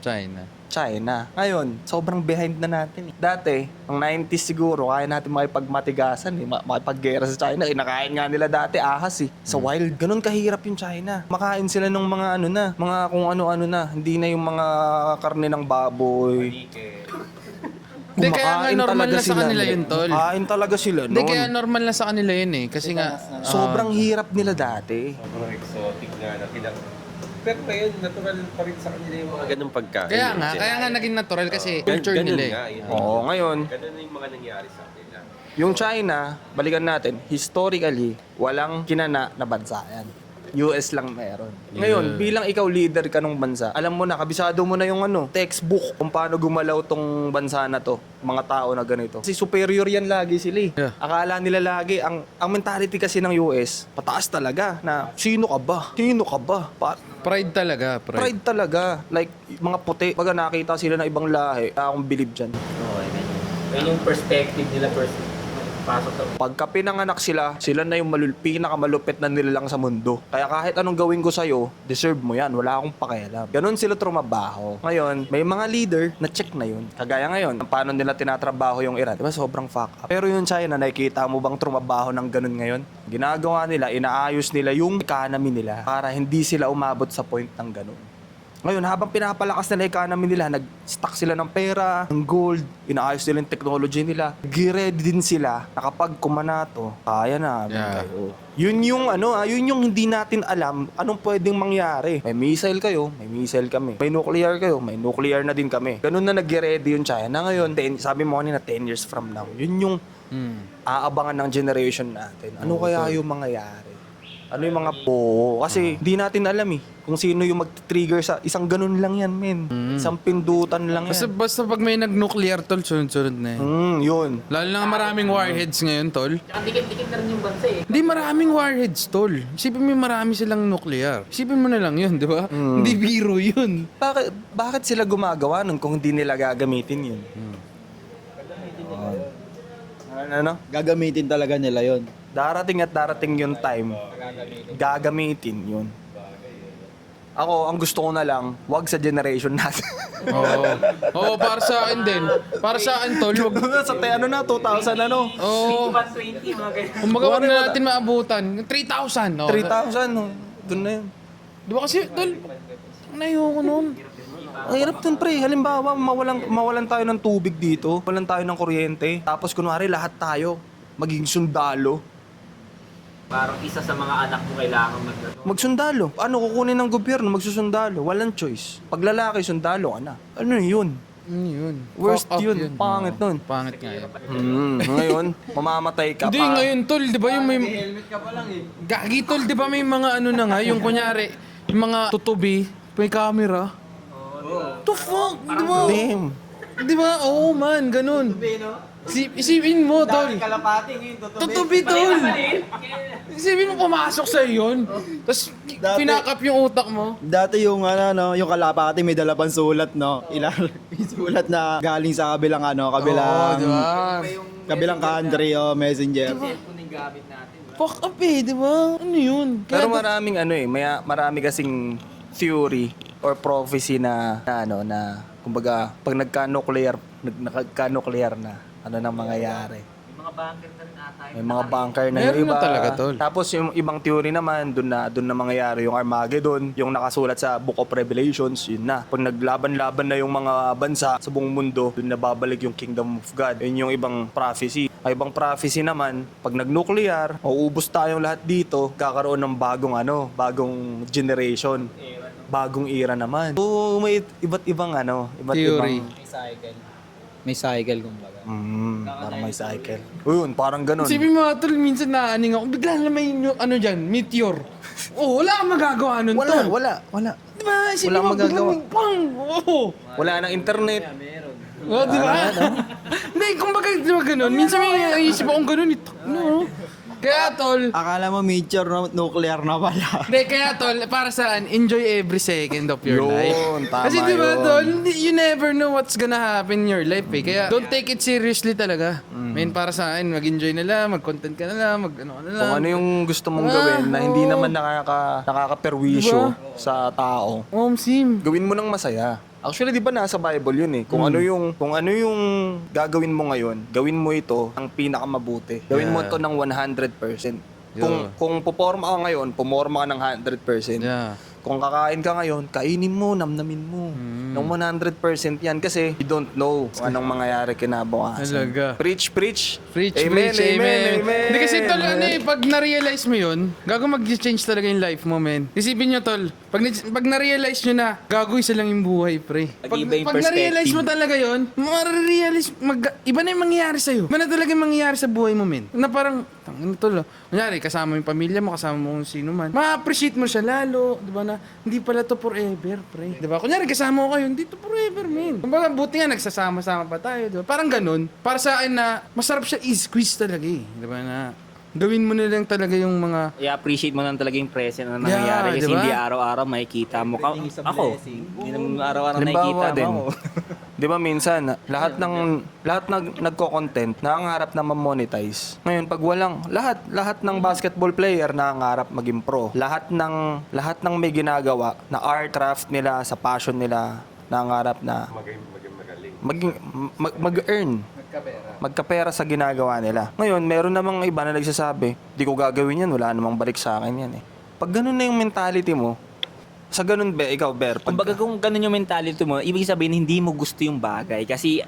Speaker 5: China. Ngayon, sobrang behind na natin. Dati, ang 90s siguro, kaya natin makipagmatigasan, makipaggera sa China. Kinakain nga nila dati, ahas sa wild. Ganun kahirap yung China. Makain sila ng mga mga kung ano-ano na. Hindi na yung mga karne ng baboy.
Speaker 1: Hindi, kaya nga
Speaker 5: Kumakain
Speaker 1: normal
Speaker 5: talaga
Speaker 1: na sa
Speaker 5: sila,
Speaker 1: kanila
Speaker 5: no?
Speaker 1: yun, tol.
Speaker 5: Kumakain talaga sila
Speaker 1: Hindi,
Speaker 5: noon.
Speaker 1: kaya normal na sa kanila yun eh. Kasi nga,
Speaker 5: Sobrang hirap nila dati.
Speaker 3: Sobrang exotic na pero ngayon, natural pa rin sa kanila yung mga ganung pagkain.
Speaker 1: kaya nga naging natural kasi culture
Speaker 3: Ganun
Speaker 1: nila eh.
Speaker 3: nga, yun.
Speaker 5: Oo, ngayon,
Speaker 3: Ganun na yung mga nangyari sa kanila.
Speaker 5: yung China, balikan natin, historically, walang kinana na bansa yan. US lang meron. Ngayon, bilang ikaw leader ka ng bansa, alam mo na, kabisado mo na yung textbook kung paano gumalaw tong bansa na to, mga tao na ganito. Kasi superior yan lagi sila eh.
Speaker 1: Yeah.
Speaker 5: Akala nila lagi, ang mentality kasi ng US, pataas talaga, na sino ka ba? Sino ka ba?
Speaker 1: Pride talaga, pride.
Speaker 5: Pride talaga. Like, mga puti. Pag nakita sila ng ibang lahi, akong believe dyan.
Speaker 7: Yan yung perspective nila, pasok sa
Speaker 5: Pagka pinanganak sila na yung pinakamalupit na nilalang sa mundo. Kaya kahit anong gawin ko sa'yo, deserve mo yan. Wala akong pakialam. Ganon sila trumabaho. Ngayon, may mga leader na check na yun. Kagaya ngayon, paano nila tinatrabaho yung Iran. Diba sobrang fuck up. Pero yung China, nakikita mo bang trumabaho ng ganon ngayon? Ginagawa nila, inaayos nila yung economy nila para hindi sila umabot sa point ng ganon. Ngayon, habang pinapalakas nila economy nila, nag-stock sila ng pera, ng gold, inaayos nila yung technology nila. Ready din sila na kapag kumanato, kaya na kayo. Yun yung yun yung hindi natin alam anong pwedeng mangyari. May missile kayo, may missile kami. May nuclear kayo, may nuclear na din kami. Ganun na nag-ready yung China. Ngayon, sabi mo kanina 10 years from now, yun yung aabangan ng generation natin. Ano kaya yung mangyayari? Ano yung mga kasi di natin alam kung sino yung mag-trigger sa isang ganun lang yan, men. Isang pindutan lang yan.
Speaker 1: Basta pag may nag-nuclear, tol, sunod-sunod na yan.
Speaker 5: Yun.
Speaker 1: Lalo na maraming warheads ngayon, tol.
Speaker 7: Dikit-dikit na rin yung bansa eh.
Speaker 1: Hindi, maraming warheads, tol. Isipin mo marami silang nuclear. Isipin mo na lang yun, di ba? Hindi biro yun.
Speaker 5: Bakit sila gumagawa nun kung hindi nila gagamitin yun? Ano?
Speaker 4: Gagamitin talaga nila yon.
Speaker 5: Darating at darating yung time, gagamitin yun. Ako, ang gusto ko na lang, wag sa generation natin.
Speaker 1: Oo, para sa akin din. Para sa akin, tol.
Speaker 5: Sa 2000
Speaker 1: Oo.
Speaker 7: 20 mga ganyan.
Speaker 1: Kumbaga, wag na natin maabutan. 3,000, no?
Speaker 5: 3,000, doon na yun.
Speaker 1: Di ba kasi, tol, ayoko nun.
Speaker 5: Ang hirap dun, pre. Halimbawa, mawalan tayo ng tubig dito, mawalan tayo ng kuryente, tapos kunwari lahat tayo maging sundalo.
Speaker 7: Parang isa sa mga anak mo kailangan
Speaker 5: Magsundalo. Ano, kukunin ng gobyerno, magsusundalo. Walang choice. Pag lalaki, sundalo ka na. Ano yun?
Speaker 1: Yun.
Speaker 5: Worst
Speaker 1: Fuck up
Speaker 5: yun. Pangit nun.
Speaker 1: Pangit nga yun.
Speaker 5: Ngayon, mamamatay ka
Speaker 1: Hindi,
Speaker 5: pa.
Speaker 1: ngayon, tol, di ba yung may... helmet ka pa lang eh. Gagi, tol, di ba may mga ano na nga, yung kunyari, yung mga tutubi, may camera. The fuck, di ba?
Speaker 5: Damn.
Speaker 1: Di ba? Oo, man, ganun. Isipin mo, tol. Tutubi, tol. Isipin mo, pumasok sa'yo yun. Tapos, pinakap yung utak mo.
Speaker 4: Dati yung yung kalapati may dala pang sulat, no? May sulat na galing sa kabilang
Speaker 1: Oo, di ba?
Speaker 4: kabilang country o messenger.
Speaker 1: Fuck up eh, di ba? Ano yun?
Speaker 5: Pero maraming marami kasing theory or prophecy na kumbaga pag nagka-nuclear na ano nang mangyayari. May mga bunker na
Speaker 1: Meron
Speaker 5: yung iba.
Speaker 1: na talaga, tol.
Speaker 5: Tapos yung ibang theory naman, doon na mangyayari yung Armageddon, yung nakasulat sa Book of Revelations, yun na. Pag naglaban-laban na yung mga bansa sa buong mundo, doon na babalik yung Kingdom of God. Yun yung ibang prophecy. Ay ibang prophecy naman, pag nag-nuclear, mauubos tayong lahat dito, kakaroon ng bagong generation. Bagong era naman. So, may iba't ibang
Speaker 1: Theory.
Speaker 4: May cycle kumbaga.
Speaker 5: Parang may cycle. Yun, parang ganun.
Speaker 1: Isipin mo, tol, minsan naaning ako. Bigla na may meteor. Oh, wala kang magagawa nun, tol.
Speaker 5: Wala.
Speaker 1: Di ba? Isipin
Speaker 5: Walang
Speaker 1: mo, biglang
Speaker 5: magagawa.
Speaker 1: may pang! Oo.
Speaker 5: Wala nang internet.
Speaker 1: Oh, di ba? Hindi, kumbaga, di ba ganun? Minsan may isip akong ganun. No. Kaya, tol,
Speaker 4: Akala mo major nuclear na pala.
Speaker 1: hindi, kaya tol, para saan, enjoy every second of your
Speaker 5: Yun,
Speaker 1: life.
Speaker 5: tama
Speaker 1: Kasi di ba
Speaker 5: yun.
Speaker 1: tol, you never know what's gonna happen in your life eh. Kaya don't take it seriously talaga. Men, para sa akin, mag-enjoy na lang, mag-content ka na lang, mag-ano ka na lang.
Speaker 5: Kung ano yung gusto mong gawin na hindi naman nakakaperwisyo sa tao,
Speaker 1: Sim.
Speaker 5: gawin mo ng masaya. Actually, di ba nasa Bible yun eh. Kung ano yung gagawin mo ngayon, gawin mo ito ang pinakamabuti. Gawin mo ito ng 100%. Kung puporma ka ngayon, pumorma ka ng 100%.
Speaker 1: Yeah.
Speaker 5: Kung kakain ka ngayon, kainin mo, namnamin mo. Ng 100% yan kasi you don't know kung anong mangyayari kinabukasan.
Speaker 1: Talaga.
Speaker 5: Preach.
Speaker 1: Preach,
Speaker 5: Amen,
Speaker 1: preach, amen.
Speaker 5: amen.
Speaker 1: Hindi kasi tol, pag na-realize mo yun, gago mag-change talaga yung life mo, men. Isipin nyo, tol, pag na-realize nyo na, gago isa lang yung buhay, pre.
Speaker 7: Nag-iba yung
Speaker 1: Pag na-realize mo
Speaker 7: perspective.
Speaker 1: talaga yun, iba na yung mangyayari sa'yo. Iba na talaga yung mangyayari sa buhay mo, men. Na parang, tangin tol, kunyari, kasama mo yung pamilya mo, kasama mo kung sino man. Ma-appreciate mo siya lalo, di ba na, hindi pala to forever, pre. Di ba? Kunyari, kasama ko kayo, hindi to forever, men. Kumbaga, buti nga, nagsasama-sama pa tayo, di ba? Parang ganun. Para sa akin na, masarap siya i-squeeze talaga eh. Di ba na, gawin mo na lang talaga yung mga,
Speaker 7: I-appreciate mo lang talaga yung present na nangyayari kasi
Speaker 1: diba?
Speaker 7: hindi araw-araw makikita mo. Ako, hindi naman araw-araw
Speaker 5: Halimbawa
Speaker 7: nakikita
Speaker 5: din,
Speaker 7: mo ako.
Speaker 5: di ba minsan, lahat nagko-content nangangarap na ma-monetize. Ngayon, pag lahat ng basketball player nangangarap maging pro. Lahat ng may ginagawa na art craft nila, sa passion nila, nangangarap na mag-earn. Magkapera sa ginagawa nila. Ngayon, meron namang iba na nagsasabi, di ko gagawin yan, wala namang balik sa akin yan eh. Pag ganun na yung mentality mo, Sa ganun ba, ikaw, Ber?
Speaker 7: Kumbaga kung ganun yung mentality mo, ibig sabihin hindi mo gusto yung bagay. Kasi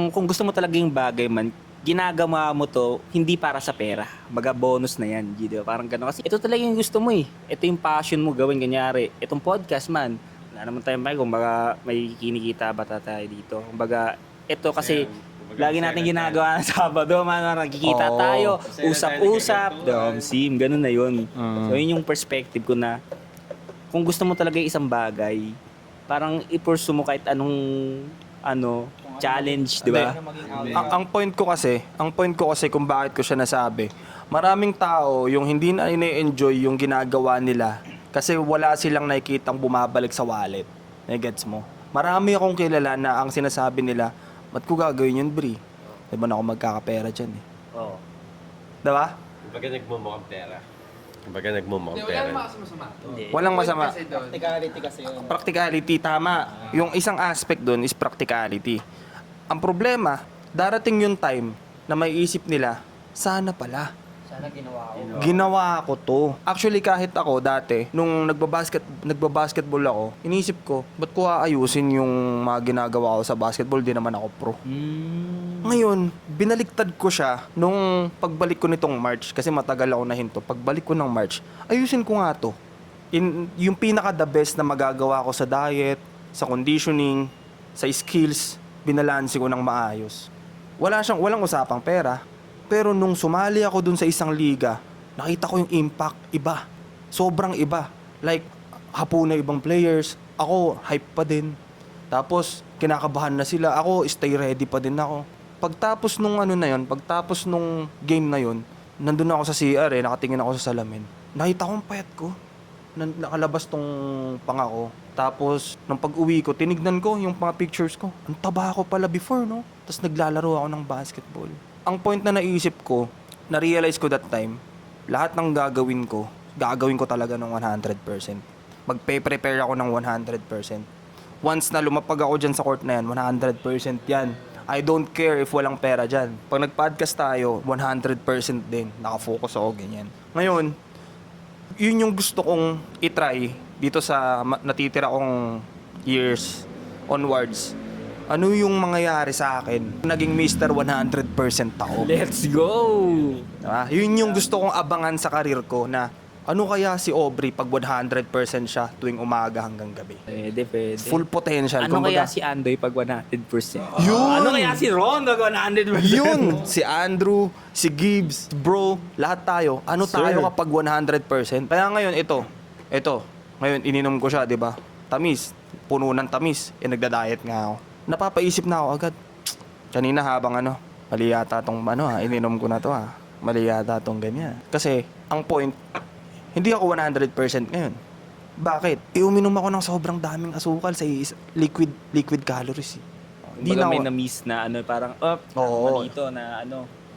Speaker 7: kung gusto mo talaga yung bagay man, ginagawa mo to hindi para sa pera. Baga bonus na yan, di ba? Parang gano'n. Kasi ito talaga yung gusto mo eh. Ito yung passion mo gawin, ganyari. Itong podcast man, wala naman tayo kumbaga may kinikita ba tayo dito. Kumbaga, ito kasi lagi natin ginagawa sa Sabado, nagkikita
Speaker 5: Oo.
Speaker 7: tayo, usap-usap, sim, ganun na yun. So yun yung perspective ko na kung gusto mo talaga yung isang bagay, parang i-pursue mo kahit anong challenge, di ba?
Speaker 5: Ang point ko kasi kung bakit ko siya nasabi, maraming tao yung hindi na ine-enjoy yung ginagawa nila kasi wala silang nakikitang bumabalik sa wallet. Nagets mo? Marami akong kilala na ang sinasabi nila, ba't ko gagawin yun, Bri? Di ba na ako magkakapera dyan eh?
Speaker 7: Oo.
Speaker 5: Diba?
Speaker 3: Kumbaga nagmumukhang pera. Kumbaga nagmumukhang
Speaker 1: Wala
Speaker 3: pera.
Speaker 1: naman kasi masama.
Speaker 5: Walang masama.
Speaker 1: Kasi doon.
Speaker 5: Practicality, tama. Yung isang aspect doon is practicality. Ang problema, darating yung time na may isip nila, sana pala.
Speaker 6: Sana
Speaker 5: Ginawa ko to. Actually, kahit ako dati, nung nagbabasketball ako, inisip ko, ba't ko aayusin yung mga ginagawa ko sa basketball, di naman ako pro. Ngayon, binaliktad ko siya nung pagbalik ko nitong March, kasi matagal ako nahinto. Pagbalik ko ng March, ayusin ko nga to. Yung pinaka the best na magagawa ko sa diet, sa conditioning, sa skills, binalansi ko ng maayos. Walang usapang pera. Pero nung sumali ako dun sa isang liga, nakita ko yung impact, iba. Sobrang iba. Like, hapon na ibang players, ako, hype pa din. Tapos, kinakabahan na sila, ako, stay ready pa din ako. Pagtapos nung pagtapos nung game na yun, nandun ako sa CR nakatingin ako sa salamin. Nakita ko ang payat ko. Nakalabas tong panga ko. Tapos, nung pag-uwi ko, tinignan ko yung mga pictures ko. Ang taba ko pala before, no? Tapos naglalaro ako ng basketball. Ang point na naisip ko, na-realize ko that time, lahat ng gagawin ko talaga ng 100%. Magpe-prepare ako ng 100%. Once na lumapag ako dyan sa court na yan, 100% yan. I don't care if walang pera dyan. Pag nag-podcast tayo, 100% din. Nakafocus ako, ganyan. Ngayon, yun yung gusto kong itry dito sa natitira kong years onwards. Ano yung mangyayari sa akin? Naging Mr. 100% ako.
Speaker 7: Let's go!
Speaker 5: Diba? Yun yung gusto kong abangan sa karir ko na ano kaya si Aubrey pag 100% siya tuwing umaga hanggang gabi.
Speaker 7: Pwede.
Speaker 5: Full potential.
Speaker 7: Ano
Speaker 5: Kumbaga,
Speaker 7: kaya si Andoy pag 100%?
Speaker 5: Yun!
Speaker 7: Ano kaya si Ron pag 100%?
Speaker 5: Yun! Si Andrew, si Gibbs, bro, lahat tayo. Ano tayo kapag 100%? Kaya ngayon, ito. Ngayon, ininom ko siya, di ba? Tamis. Puno ng tamis. Nagda-diet nga ako. Napapaisip na ako agad. Kanina habang mali yata tong ininom ko na to Mali yata tong ganyan. Kasi, ang point, hindi ako 100% ngayon. Bakit? Uminom ako ng sobrang daming asukal sa liquid calories.
Speaker 7: Hindi na may na-miss na parang,
Speaker 5: Oo.
Speaker 7: dito na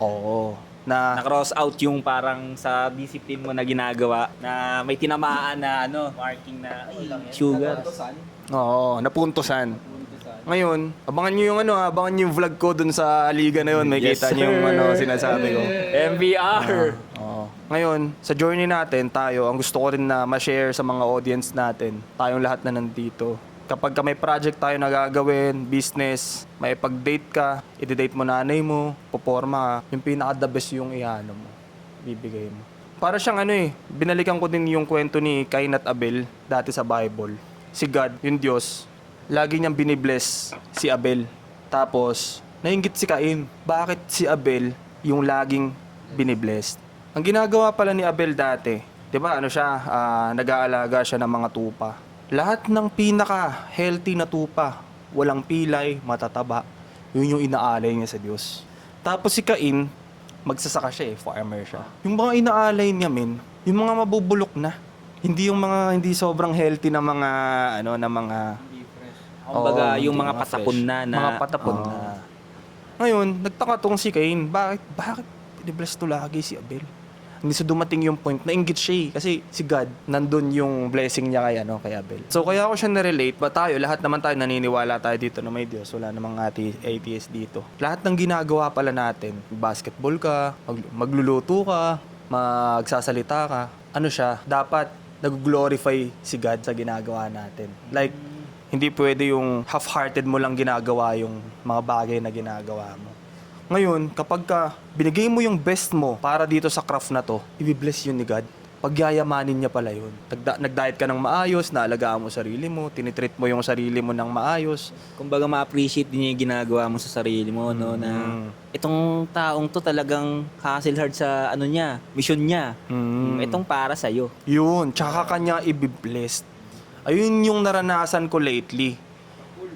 Speaker 5: Oo. Na
Speaker 7: na-cross out yung parang sa discipline mo na ginagawa na may tinamaan na marking na sugar.
Speaker 5: Oo, napuntosan. Ngayon, abangan nyo yung vlog ko dun sa liga na yun. May
Speaker 7: Yes,
Speaker 5: kita nyo yung
Speaker 7: sir.
Speaker 5: sinasabi ko.
Speaker 7: MVR!
Speaker 5: Oo. Ngayon, sa journey natin, ang gusto ko rin na ma-share sa mga audience natin, tayong lahat na nandito. Kapag may project tayo na gagawin, business, may pag-date ka, i-date mo nanay mo, puporma ka, yung pinaka-the best yung mo, bibigay mo. Para siyang binalikan ko din yung kwento ni Cain at Abel dati sa Bible. Si God, yung Diyos, lagi niyang binibless si Abel. Tapos, nainggit si Cain. Bakit si Abel yung laging binibless? Ang ginagawa pala ni Abel dati, di ba nag-aalaga siya ng mga tupa. Lahat ng pinaka-healthy na tupa, walang pilay, matataba, yun yung inaalay niya sa Diyos. Tapos si Cain, magsasaka siya farmer siya. Yung mga inaalay niya yung mga mabubulok na. Hindi yung mga hindi sobrang healthy na mga
Speaker 7: Kumbaga,
Speaker 5: Oo,
Speaker 7: yung
Speaker 5: hindi
Speaker 7: mga patapon
Speaker 5: fresh.
Speaker 7: na.
Speaker 5: Mga patapon na. Ngayon, nagtaka tong si Cain. Bakit binibless to lagi si Abel? Hindi sa dumating yung point, nainggit siya kasi si God, nandun yung blessing niya kay Abel. So, kaya ako siya na-relate. Ba tayo, lahat naman tayo naniniwala tayo dito na may Diyos. Wala namang atheist dito. Lahat ng ginagawa pala natin, basketball ka, magluluto ka, magsasalita ka, dapat nag-glorify si God sa ginagawa natin. Like, hindi pwede yung half-hearted mo lang ginagawa yung mga bagay na ginagawa mo. Ngayon, kapag ka binigay mo yung best mo para dito sa craft na to, i-bless yun ni God. Pagyayamanin niya pala yun. Nag-diet ka ng maayos, naalagaan mo sarili mo, tinitreat mo yung sarili mo ng maayos.
Speaker 7: Kumbaga ma-appreciate din niya yung ginagawa mo sa sarili mo, no? Na itong taong to talagang hustle hard sa ano niya, mission niya. Itong para sa'yo.
Speaker 5: Yun, tsaka kanya i-blessed. Ayun yung naranasan ko lately.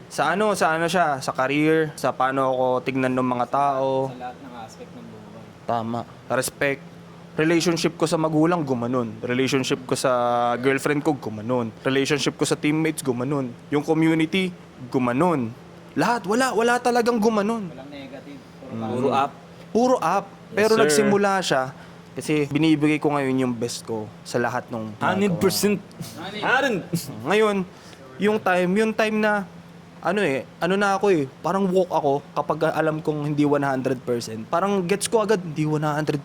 Speaker 5: Sa ano siya, sa career, sa paano ako tignan ng mga tao. Sa lahat ng aspect ng buhay. Tama. Respect. Relationship ko sa magulang, gumanon. Relationship ko sa girlfriend ko, gumanon. Relationship ko sa teammates, gumanon. Yung community, gumanon. Lahat, wala talagang gumanon.
Speaker 7: Walang negative. Puro up.
Speaker 5: Puro up. Pero
Speaker 7: sir.
Speaker 5: nagsimula siya kasi binibigay ko ngayon yung best ko sa lahat ng
Speaker 7: 100%.
Speaker 5: Ngayon, yung time na ano na ako parang walk ako kapag alam kong hindi 100%. Parang gets ko agad, hindi 100%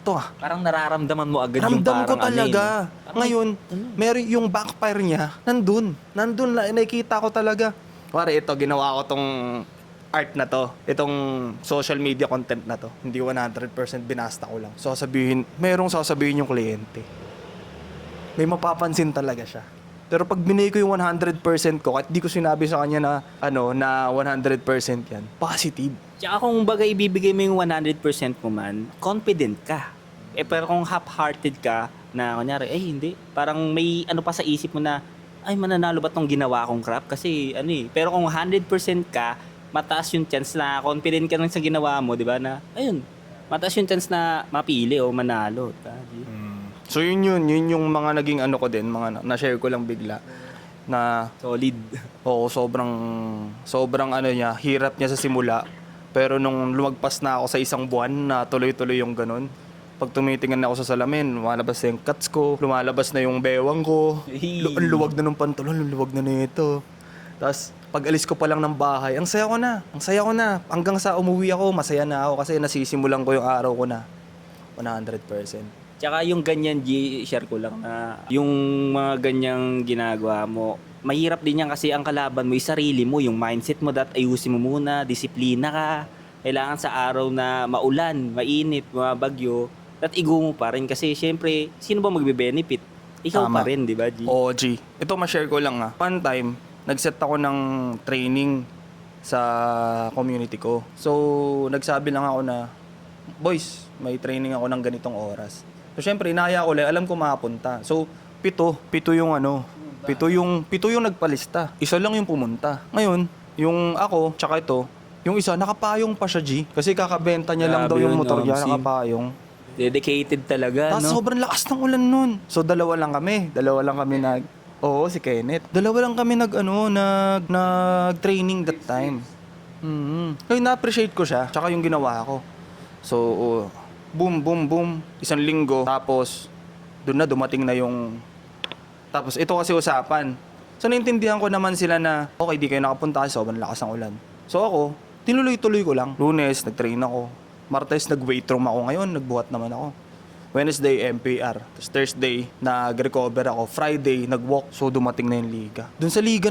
Speaker 5: to
Speaker 7: Parang nararamdaman mo agad yung
Speaker 5: Ramdam
Speaker 7: parang
Speaker 5: ko talaga. Ngayon, meron yung backfire niya, nandun, nakikita ko talaga. Pare, ito, ginawa ko tong art na to, itong social media content na to, hindi 100% binasta ko lang. Merong sasabihin yung kliyente. May mapapansin talaga siya. Pero pag binigay ko yung 100% ko, kahit di ko sinabi sa kanya na 100% yan, positive.
Speaker 7: Tsaka kung baga ibibigay mo yung 100% mo man, confident ka. Pero kung half-hearted ka, na kunyari, hindi. Parang may ano pa sa isip mo na, ay mananalo ba tong ginawa kong crap? Kasi Pero kung 100% ka, mataas yung chance na confident ka lang sa ginawa mo, di ba? Na, mataas yung chance na mapili o manalo.
Speaker 5: So yun yung mga naging ko din, mga na-share ko lang bigla na
Speaker 7: Solid.
Speaker 5: oo, sobrang niya, hirap niya sa simula. Pero nung lumagpas na ako sa isang buwan na tuloy-tuloy yung ganun, pag tumitingnan ako sa salamin, lumalabas na yung cuts ko, lumalabas na yung bewang ko, ang luwag na ng pantulon, ang luwag na nito. Tapos pag alis ko pa lang ng bahay, ang saya ko na. Hanggang sa umuwi ako, masaya na ako kasi nasisimulan ko yung araw ko na 100%.
Speaker 7: Tsaka yung ganyan, share ko lang na yung mga ganyang ginagawa mo, mahirap din yan kasi ang kalaban mo, yung sarili mo, yung mindset mo, ayusin mo muna, disiplina ka. Kailangan sa araw na maulan, mainit, mga bagyo, igo mo pa rin kasi syempre, sino ba magbe-benefit? Ikaw
Speaker 5: Tama.
Speaker 7: pa rin, di ba, G?
Speaker 5: Oo, G. Ito, ma-share ko lang One time, nag-set ako ng training sa community ko. So, nagsabi lang ako na, boys, may training ako ng ganitong oras. So, syempre, inaya ko lang, alam ko makapunta. So, pito yung pito yung nagpalista. Isa lang yung pumunta. Ngayon, yung ako, tsaka ito, yung isa, nakapayong pa siya, G. Kasi kakabenta niya lang daw
Speaker 7: Grabe
Speaker 5: yung
Speaker 7: yun,
Speaker 5: motor niya,
Speaker 7: Nomsi.
Speaker 5: nakapayong.
Speaker 7: Dedicated talaga,
Speaker 5: Tapos
Speaker 7: no?
Speaker 5: sobrang lakas ng ulan nun. So, dalawa lang kami Oo, si Kenneth. Dalawa lang kami nag-training that time. Kaya na-appreciate ko siya, tsaka yung ginawa ko. So, boom, boom, boom. Isang linggo. Tapos, doon na dumating na yung... Tapos, ito kasi usapan. So, naintindihan ko naman sila na, okay, di kayo nakapunta kasi sobrang lakas ng ulan. So, ako, tinuloy-tuloy ko lang. Lunes, nag-train ako. Martes, nag-weight room ako ngayon. Nagbuhat naman ako. Wednesday, MPR. Tapos Thursday, nag-recover ako. Friday, nag-walk. So, dumating na yung liga. Doon sa liga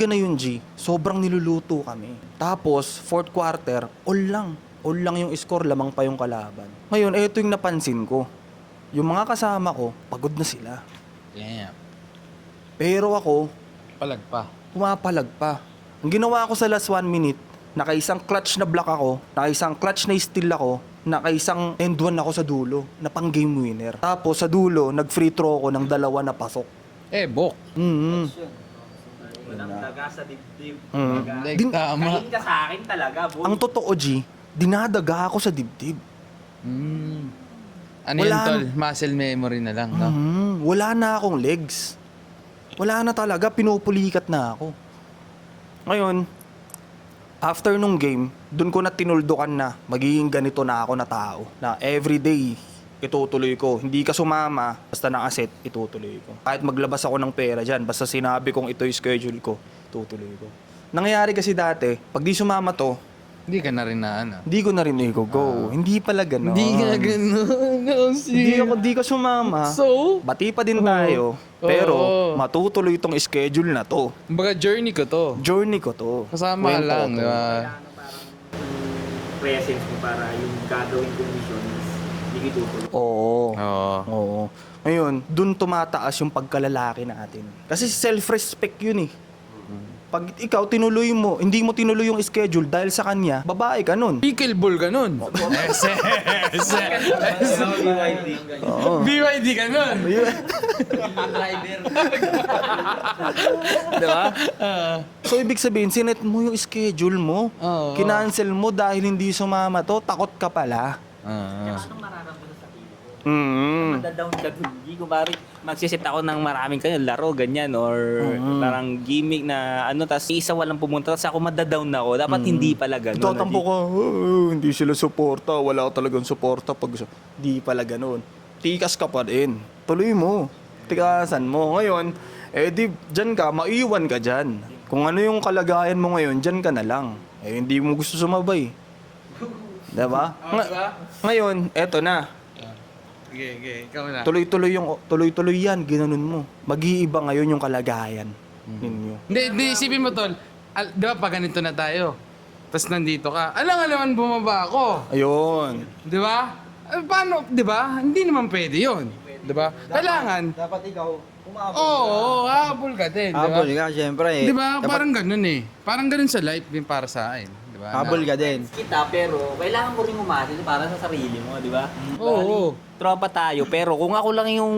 Speaker 5: na yun, G, sobrang niluluto kami. Tapos, fourth quarter, all lang yung score, lamang pa yung kalaban. Ngayon, ito yung napansin ko. Yung mga kasama ko, pagod na sila.
Speaker 1: Damn.
Speaker 5: Pero ako, pumapalag pa. Ang ginawa ko sa last 1 minute, nakaisang clutch na block ako, nakaisang clutch na steal ako, nakaisang end one ako sa dulo, na pang game winner. Tapos sa dulo, nag-free throw ako ng 2 na pasok.
Speaker 1: Bok.
Speaker 7: Walang daga sa dibdib.
Speaker 1: Like, tama.
Speaker 7: Kain ka sa akin talaga, boy.
Speaker 5: Ang totoo, G, dinadaga ako sa dibdib.
Speaker 1: Ano yun, tol? Muscle memory na lang, no?
Speaker 5: Wala na akong legs. Wala na talaga, pinupulikat na ako. Ngayon, after nung game, dun ko na tinuldukan na magiging ganito na ako na tao. Na everyday, itutuloy ko. Hindi ka sumama, basta nakaset, itutuloy ko. Kahit maglabas ako ng pera dyan, basta sinabi kong ito yung schedule ko, itutuloy ko. Nangyayari kasi dati, pag di sumama to,
Speaker 1: Hindi ka na rin na ano.
Speaker 5: Hindi ko na rin go. Hindi pala gano'n.
Speaker 1: ganun.
Speaker 5: Di ka sumama.
Speaker 1: So?
Speaker 5: Bati pa din tayo. Pero matutuloy itong schedule na to.
Speaker 1: Kumbaga journey ko to.
Speaker 5: Journey ko to.
Speaker 1: Kasama
Speaker 5: Kwento
Speaker 1: lang,
Speaker 5: ko to.
Speaker 1: di ba?
Speaker 7: Presence mo para yung gagawin kong mission is hindi tutuloy.
Speaker 5: Oo.
Speaker 1: Oo.
Speaker 5: Oo. Ngayon, dun tumataas yung pagkalalaki natin. Kasi self-respect yun eh. Pag ikaw tinuloy mo, hindi mo tinuloy yung schedule dahil sa kanya, babae ka nun.
Speaker 1: Pickleball ka nun. BYD ka nun.
Speaker 5: Di ba? So, ibig sabihin, sinet mo yung schedule mo.
Speaker 1: Oo.
Speaker 5: Kinancel mo dahil hindi sumama to, takot ka pala.
Speaker 7: Anong mararamdaman sa feeling ko? Madadown ka dun. Hindi ko bari magsisit ako ng maraming kayo, laro, ganyan, or parang gimmick na ano, tas isa walang pumunta, tas ako madadown na ako. Dapat hindi pala ganun.
Speaker 5: Tatampo ka, hindi sila suporta, wala ka talagang suporta pag di pala ganun. Tikas ka pa din. Tuloy mo. Tikasan mo. Ngayon, di dyan ka, maiwan ka dyan. Kung ano yung kalagayan mo ngayon, dyan ka na lang. Hindi mo gusto sumabay. Diba? Ngayon, eto na.
Speaker 1: Okay, ikaw na.
Speaker 5: Tuloy-tuloy yan, ginanon mo. Mag-iiba ngayon yung kalagayan ninyo.
Speaker 1: Hindi, isipin mo, tol. Di ba, pag ganito na tayo, tapos nandito ka, alang-alaman bumaba ako.
Speaker 5: Ayun.
Speaker 1: Di ba? Paano, di ba? Hindi naman pwede yun. Di ba? Kailangan.
Speaker 4: Dapat ikaw, umabot.
Speaker 1: Oo, habol ka din. Di ba?
Speaker 4: Habol ka, syempre.
Speaker 1: Di ba? Parang ganun eh. Parang ganun sa life din para sa akin. Di ba?
Speaker 4: Habol ka din.
Speaker 7: Kita, pero kailangan mo rin umasa para sa sarili mo, di ba?
Speaker 1: Oo.
Speaker 7: Tropa tayo, pero kung ako lang yung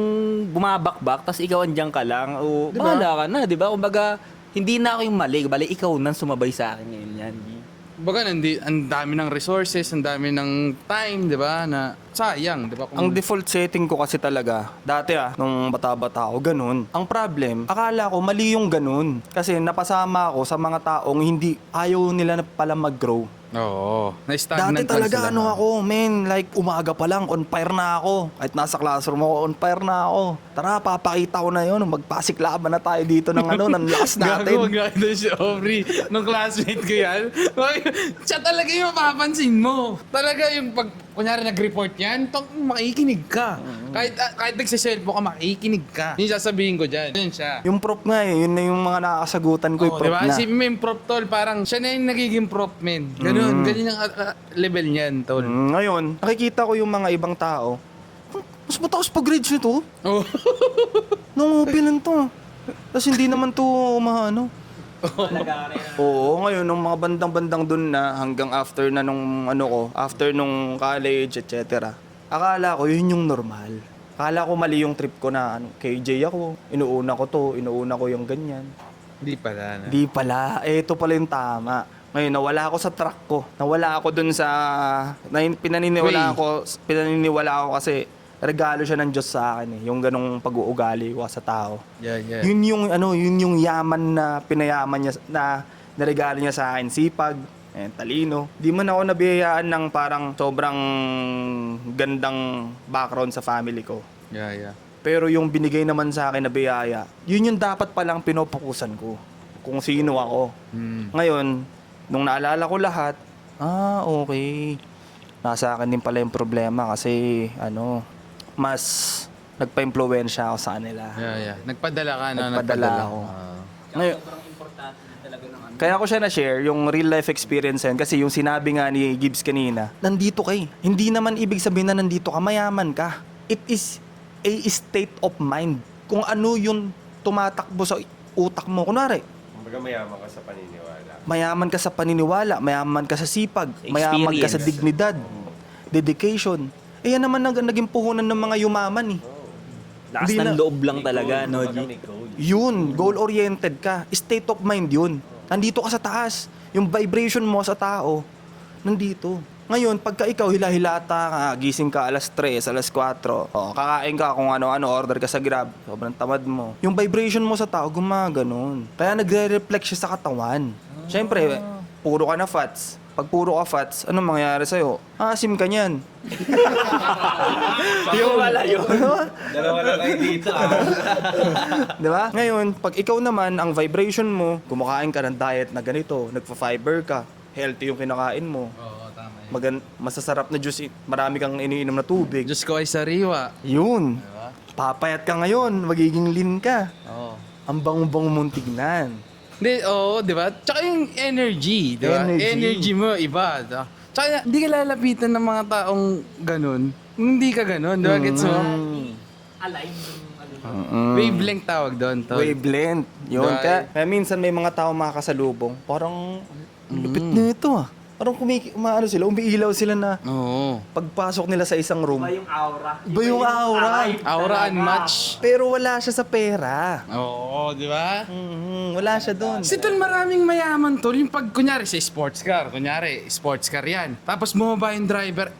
Speaker 7: bumabakbak, tas ikaw andyan ka lang, o bahala ka na, di ba? Kumbaga, hindi na ako yung mali, bali ikaw nang sumabay sa akin ngayon yan.
Speaker 1: Baga, ang dami ng resources, ang dami ng time, di ba? Na sayang, di ba?
Speaker 5: Ang default setting ko kasi talaga, dati nung bata-bata ako, ganun. Ang problem, akala ko mali yung ganun. Kasi napasama ako sa mga taong hindi, ayaw nila na pala mag-grow.
Speaker 1: Oo. Na-stagnant
Speaker 5: Dati
Speaker 1: lang
Speaker 5: talaga
Speaker 1: sila.
Speaker 5: ako, men, like umaga pa lang, on fire na ako. Kahit nasa classroom ako, on fire na ako. Tara, papakita ko na yun, magpasiklaban na tayo dito ng ng last natin.
Speaker 1: Gago, maganda si Aubrey. Nung classmate ko yan. Siya talaga yung mapapansin mo. Talaga yung pag, kunyari nag-report yan, makikinig ka. Kahit nagsiselfo ka, makikinig ka. Yung sasabihin ko dyan. Yun siya.
Speaker 5: Yung prop nga yun na yung mga nakakasagutan ko, yung
Speaker 1: Oh,
Speaker 5: prop
Speaker 1: diba?
Speaker 5: na.
Speaker 1: Si Meme Prop Tol, parang siya na yung nagiging prop men. Ganun yung level niyan, Tol.
Speaker 5: Ngayon, nakikita ko yung mga ibang tao, mas mataas pa grades nito.
Speaker 1: Oh.
Speaker 5: Nung open lang to. Tapos hindi naman to umahano. Oo, ngayon, nung mga bandang-bandang dun na hanggang after na nung after nung college, etc. Akala ko yun yung normal. Akala ko mali yung trip ko na KJ ako, inuuna ko yung ganyan.
Speaker 1: Di pala na.
Speaker 5: Di pala, ito pala yung tama. Ngayon, nawala ako sa track ko. Nawala ako dun sa... pinaniniwala ako kasi regalo siya ng Diyos sa akin eh. Yung ganong pag-uugali ko sa tao.
Speaker 1: Yeah.
Speaker 5: Yun yung yaman na pinayaman niya, na regalo niya sa akin. Sipag, talino. Di man ako nabiyayaan ng parang sobrang gandang background sa family ko.
Speaker 1: Yeah.
Speaker 5: Pero yung binigay naman sa akin na biyaya, yun yung dapat palang pinopokusan ko. Kung sino ako. Ngayon, nung naalala ko lahat, okay. Nasa akin din pala yung problema kasi, mas nagpa-impluwensya ako sa kanila.
Speaker 1: Yeah. Nagpadala ka na.
Speaker 5: Nagpadala ako. Ngayon, kaya ko siya na-share, yung real life experience yan, kasi yung sinabi nga ni Gibbs kanina, nandito ka eh. Hindi naman ibig sabihin na nandito ka, mayaman ka. It is a state of mind. Kung ano yung tumatakbo sa utak mo. Kunwari,
Speaker 3: Kumbaga mayaman ka sa paniniwala.
Speaker 5: mayaman ka sa paniniwala, mayaman ka sa sipag, mayaman ka sa dignidad, dedication. Yan naman naging puhunan ng mga yumaman eh.
Speaker 7: Lakas
Speaker 5: Hindi
Speaker 7: ng
Speaker 5: na-
Speaker 7: loob lang talaga, no, G?
Speaker 5: Yun, goal-oriented ka. State of mind yun. Nandito ka sa taas. Yung vibration mo sa tao, nandito. Ngayon, pagka ikaw hila-hilata ka, gising ka alas 3, alas 4, kakain ka kung ano-ano, order ka sa Grab, sobrang tamad mo. Yung vibration mo sa tao, gumaganon. Kaya nagre-reflect siya sa katawan. Siyempre, puro ka na fats. Pag puro ka fats, anong mangyayari sa'yo? Asim ka niyan.
Speaker 7: Yung wala yun.
Speaker 3: Dalawa lang kayo dito
Speaker 5: Di ba? Ngayon, pag ikaw naman, ang vibration mo, kumakain ka ng diet na ganito, nagpa-fiber ka, healthy yung kinakain mo.
Speaker 1: Oo, tama yun.
Speaker 5: Masasarap na juice, marami kang iniinom na tubig.
Speaker 1: Diyos ko ay sariwa.
Speaker 5: Yun.
Speaker 1: Diba?
Speaker 5: Papayat ka ngayon, magiging lean ka.
Speaker 1: Oo.
Speaker 5: Ang bango-bango mong tignan.
Speaker 1: Hindi, oo, di ba? Tsaka yung energy, di ba?
Speaker 5: Energy.
Speaker 1: Energy mo, iba. Diba? Tsaka hindi ka lalapitan ng mga taong ganun. Hindi ka ganun, di ba? Gets mo? Wavelength tawag doon, tol.
Speaker 5: Wavelength. Yun.
Speaker 1: Diba?
Speaker 5: Kaya minsan may mga tao makakasalubong. Parang, ang lupit na ito ah. Parang umiilaw sila na
Speaker 1: Oo.
Speaker 5: pagpasok nila sa isang room.
Speaker 7: Yung aura.
Speaker 5: Iba yung aura.
Speaker 1: Aura unmatched.
Speaker 5: Pero wala siya sa pera.
Speaker 1: Oo, di ba?
Speaker 5: Wala siya doon.
Speaker 1: Kasi tol, maraming mayaman tol. Yung pag, kunyari, sa sports car. Kunyari, sports car yan. Tapos bumaba yung driver,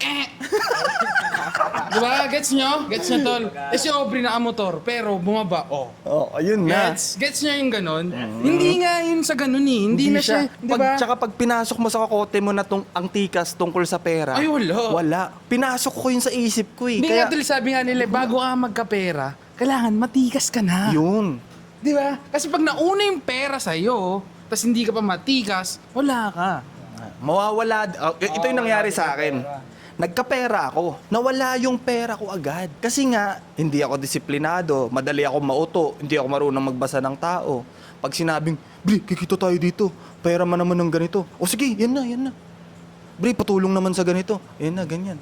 Speaker 1: Di ba? Gets nyo? Gets nyo, tol? Eh si Aubrey nakamotor, pero bumaba,
Speaker 5: Oh, ayun na.
Speaker 1: Gets nyo yung ganon? Hindi nga yun sa ganon eh. Hindi na siya, di ba?
Speaker 5: Tsaka pag pinasok mo sa kokote mo na ang tikas tungkol sa pera.
Speaker 1: Ay, wala.
Speaker 5: Wala. Pinasok ko yun sa isip ko eh.
Speaker 1: Hindi
Speaker 5: Kaya,
Speaker 1: nga tol, sabi nga nila, bago ka magkapera, kailangan matikas ka na.
Speaker 5: yun.
Speaker 1: Di ba? Kasi pag nauna yung pera sa'yo, tapos hindi ka pa matikas, wala ka.
Speaker 5: Mawawala. Ito yung nangyari sa akin. Nagkapera ako. Nawala yung pera ko agad. Kasi nga, hindi ako disiplinado. Madali ako mauto. Hindi ako marunong magbasa ng tao. Pag sinabing, Bre, kikita tayo dito. Pera man naman ng ganito. O sige, yan na. Bre, patulong naman sa ganito. Yan na, ganyan.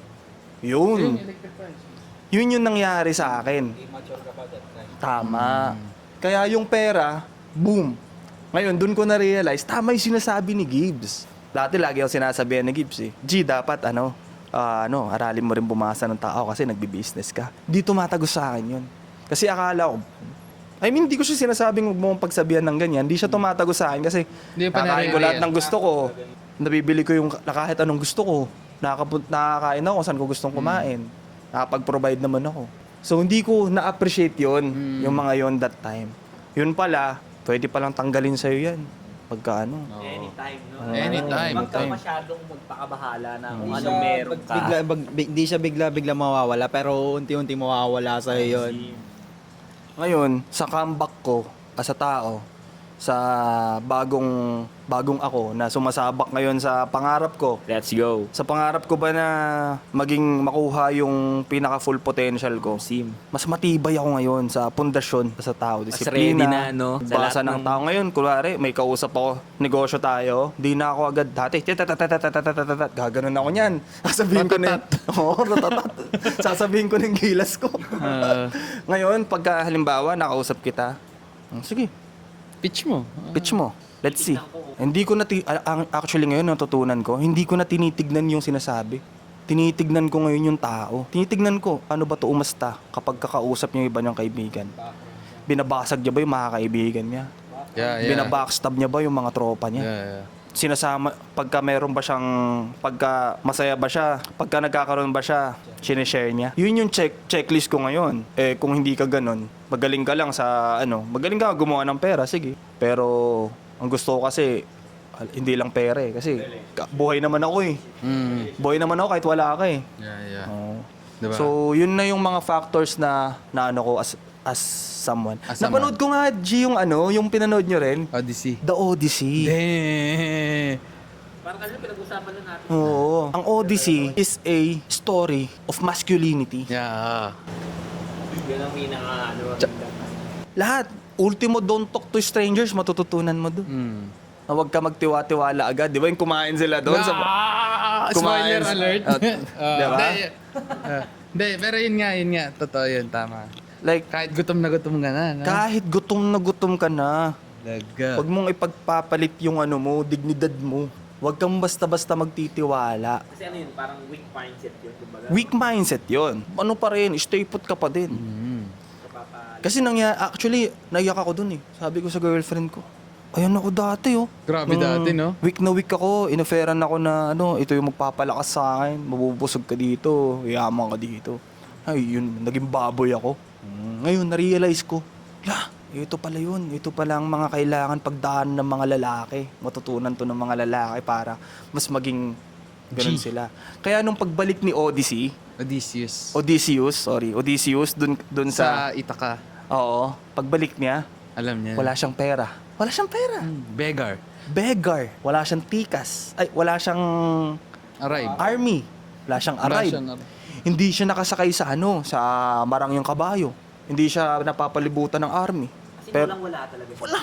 Speaker 5: Yun. Yun yung nangyari sa akin. Tama. Kaya yung pera, boom. Ngayon, dun ko na-realize, tama yung sinasabi ni Gibbs. Dati lagi ako sinasabihan ni Gibbs eh. G, dapat aralin mo rin bumasa ng tao kasi nagbi-business ka. Di tumatagos sa akin yun. Kasi akala ko, hindi ko siya sinasabing huwag mo pagsabihan ng ganyan. Di siya tumatagos sa akin kasi
Speaker 1: Hindi pa
Speaker 5: nakakain ko lahat
Speaker 1: nare-real.
Speaker 5: ng gusto ko. Nabibili ko yung kahit anong gusto ko. Nakakain ako kung saan ko gustong kumain. Nakapag-provide naman ako. So hindi ko na-appreciate yun, yung mga yon that time. Yun pala, pwede palang tanggalin sa'yo yan. Pagka ano.
Speaker 7: Anytime, no?
Speaker 1: Anytime.
Speaker 7: Huwag ka masyadong magpakabahala na kung anong meron ka.
Speaker 4: Hindi siya bigla mawawala, pero unti-unti mawawala sa yun.
Speaker 5: Ngayon, sa comeback ko as a tao, sa bagong ako na sumasabak ngayon sa pangarap ko.
Speaker 7: Let's go.
Speaker 5: Sa pangarap ko ba na maging makuha yung pinaka full potential ko?
Speaker 7: Sim.
Speaker 5: Mas matibay ako ngayon sa pundasyon sa tao,
Speaker 7: Mas
Speaker 5: disiplina.
Speaker 7: ready na, no? Sa
Speaker 5: Basa
Speaker 7: lahat
Speaker 5: ng
Speaker 7: ng-
Speaker 5: tao ngayon, kunwari may kausap ako, negosyo tayo, di na ako agad dati, gaganon ako niyan. Sasabihin ko na, sasabihin ko ng gilas ko. Ngayon, pagka halimbawa nakausap kita, sige,
Speaker 1: Pitch mo.
Speaker 5: pitch mo. Let's see. Hindi ko actually ngayon natutunan ko, hindi ko na tinitignan yung sinasabi. Tinitignan ko ngayon yung tao. Tinitignan ko, ano ba to umasta kapag kakausap niya yung iba niyang kaibigan. Binabasag niya ba yung mga kaibigan niya?
Speaker 1: Yeah.
Speaker 5: Binabackstab niya ba yung mga tropa niya?
Speaker 1: Yeah.
Speaker 5: Sinasama, pagka meron ba siyang, pagka masaya ba siya, pagka nagkakaroon ba siya, sinishare niya. Yun yung checklist ko ngayon. Eh, kung hindi ka ganun, magaling ka lang sa, magaling ka gumawa ng pera, sige. Pero, ang gusto ko kasi, hindi lang pera eh. Kasi, buhay naman ako eh. Buhay naman ako kahit wala ka eh.
Speaker 1: Yeah.
Speaker 5: Oo.
Speaker 1: Diba?
Speaker 5: So, yun na yung mga factors na ano ko as someone.
Speaker 1: As someone.
Speaker 5: Napanood ko nga, G, yung pinanood nyo rin.
Speaker 1: Odyssey.
Speaker 5: The Odyssey.
Speaker 1: Damn.
Speaker 7: Parang kasi pinag-usapan na natin.
Speaker 5: Oo. Ang Odyssey is a story of masculinity.
Speaker 1: Yeah.
Speaker 7: Yun ang
Speaker 5: Lahat. Ultimo, don't talk to strangers, matututunan mo doon. Na huwag ka magtiwa-tiwala agad. Di ba yung kumain sila doon?
Speaker 1: Spoiler alert.
Speaker 5: Diba?
Speaker 1: Hindi, pero yun nga. Totoo yun, tama.
Speaker 5: Like,
Speaker 1: Kahit gutom na gutom ka na, no?
Speaker 5: kahit gutom ka na,
Speaker 1: Laga.
Speaker 5: huwag mong ipagpapalit yung dignidad mo. Huwag kang basta-basta magtitiwala.
Speaker 7: Kasi ano yun, parang weak mindset yun. Kumbaga,
Speaker 5: Weak mindset yon. Ano pa rin, stay put ka pa din. Kasi actually, naiyak ako dun eh. Sabi ko sa girlfriend ko, ayan ako dati oh.
Speaker 1: Grabe dati, no?
Speaker 5: Week na week ako, inoferan ako na ito yung magpapalakas sa akin, mabubusog ka dito, yaman ka dito. Ay, yun, naging baboy ako. Ngayon, na-realize ko, ito pala yun. Ito pala ang mga kailangan pagdaan ng mga lalaki. Matutunan to ng mga lalaki para mas maging ganun sila. Kaya nung pagbalik ni Odysseus, dun
Speaker 1: Sa
Speaker 5: sa
Speaker 1: Ithaca.
Speaker 5: oo, pagbalik niya,
Speaker 1: Alam niya.
Speaker 5: wala siyang pera. Wala siyang pera.
Speaker 1: Beggar.
Speaker 5: beggar. Wala siyang tikas. Ay, wala siyang
Speaker 1: Arrive.
Speaker 5: army. Wala siyang arrive. Hindi siya nakasakay sa sa marangyang kabayo. Hindi siya napapalibutan ng army. Pero
Speaker 7: wala talaga.
Speaker 5: wala.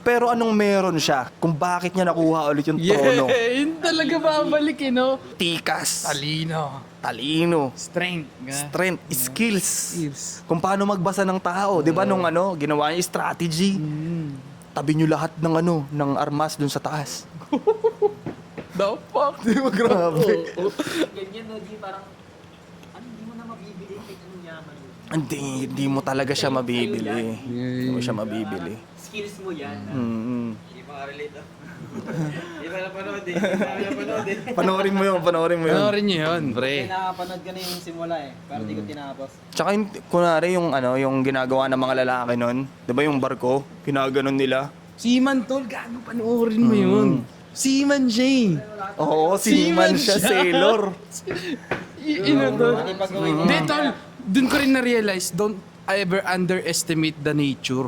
Speaker 5: Pero anong meron siya kung bakit niya nakuha ulit yung trono?
Speaker 1: Yun talaga babalik no?
Speaker 5: Tikas,
Speaker 1: Talino.
Speaker 5: talino,
Speaker 1: Strength.
Speaker 5: strength, skills. Kung paano magbasa ng tao, 'di ba nung ginawa niya yung strategy. Tabi niyo lahat ng ng armas dun sa taas.
Speaker 1: The fuck?
Speaker 5: Di ba grabe?
Speaker 7: Ganyan, no, G, parang, hindi mo na mabibili kahit anong yaman mo.
Speaker 5: Hindi mo talaga siya mabibili. Hindi mo siya mabibili.
Speaker 7: Skills mo yan.
Speaker 5: Panoorin mo yun.
Speaker 1: Panoorin niyo yun, pre.
Speaker 4: Nakapanood ka na yung simula pero di ko tinapos.
Speaker 5: Tsaka kunwari yung ginagawa ng mga lalaki nun, di ba yung barko, ginaganon nila.
Speaker 1: Seaman, tol. Gago, panoorin mo yun. Seaman siya eh.
Speaker 5: Oo, seaman siya, sailor.
Speaker 1: Tol. Hindi, tol. Doon ko rin na-realize, don't ever underestimate the nature.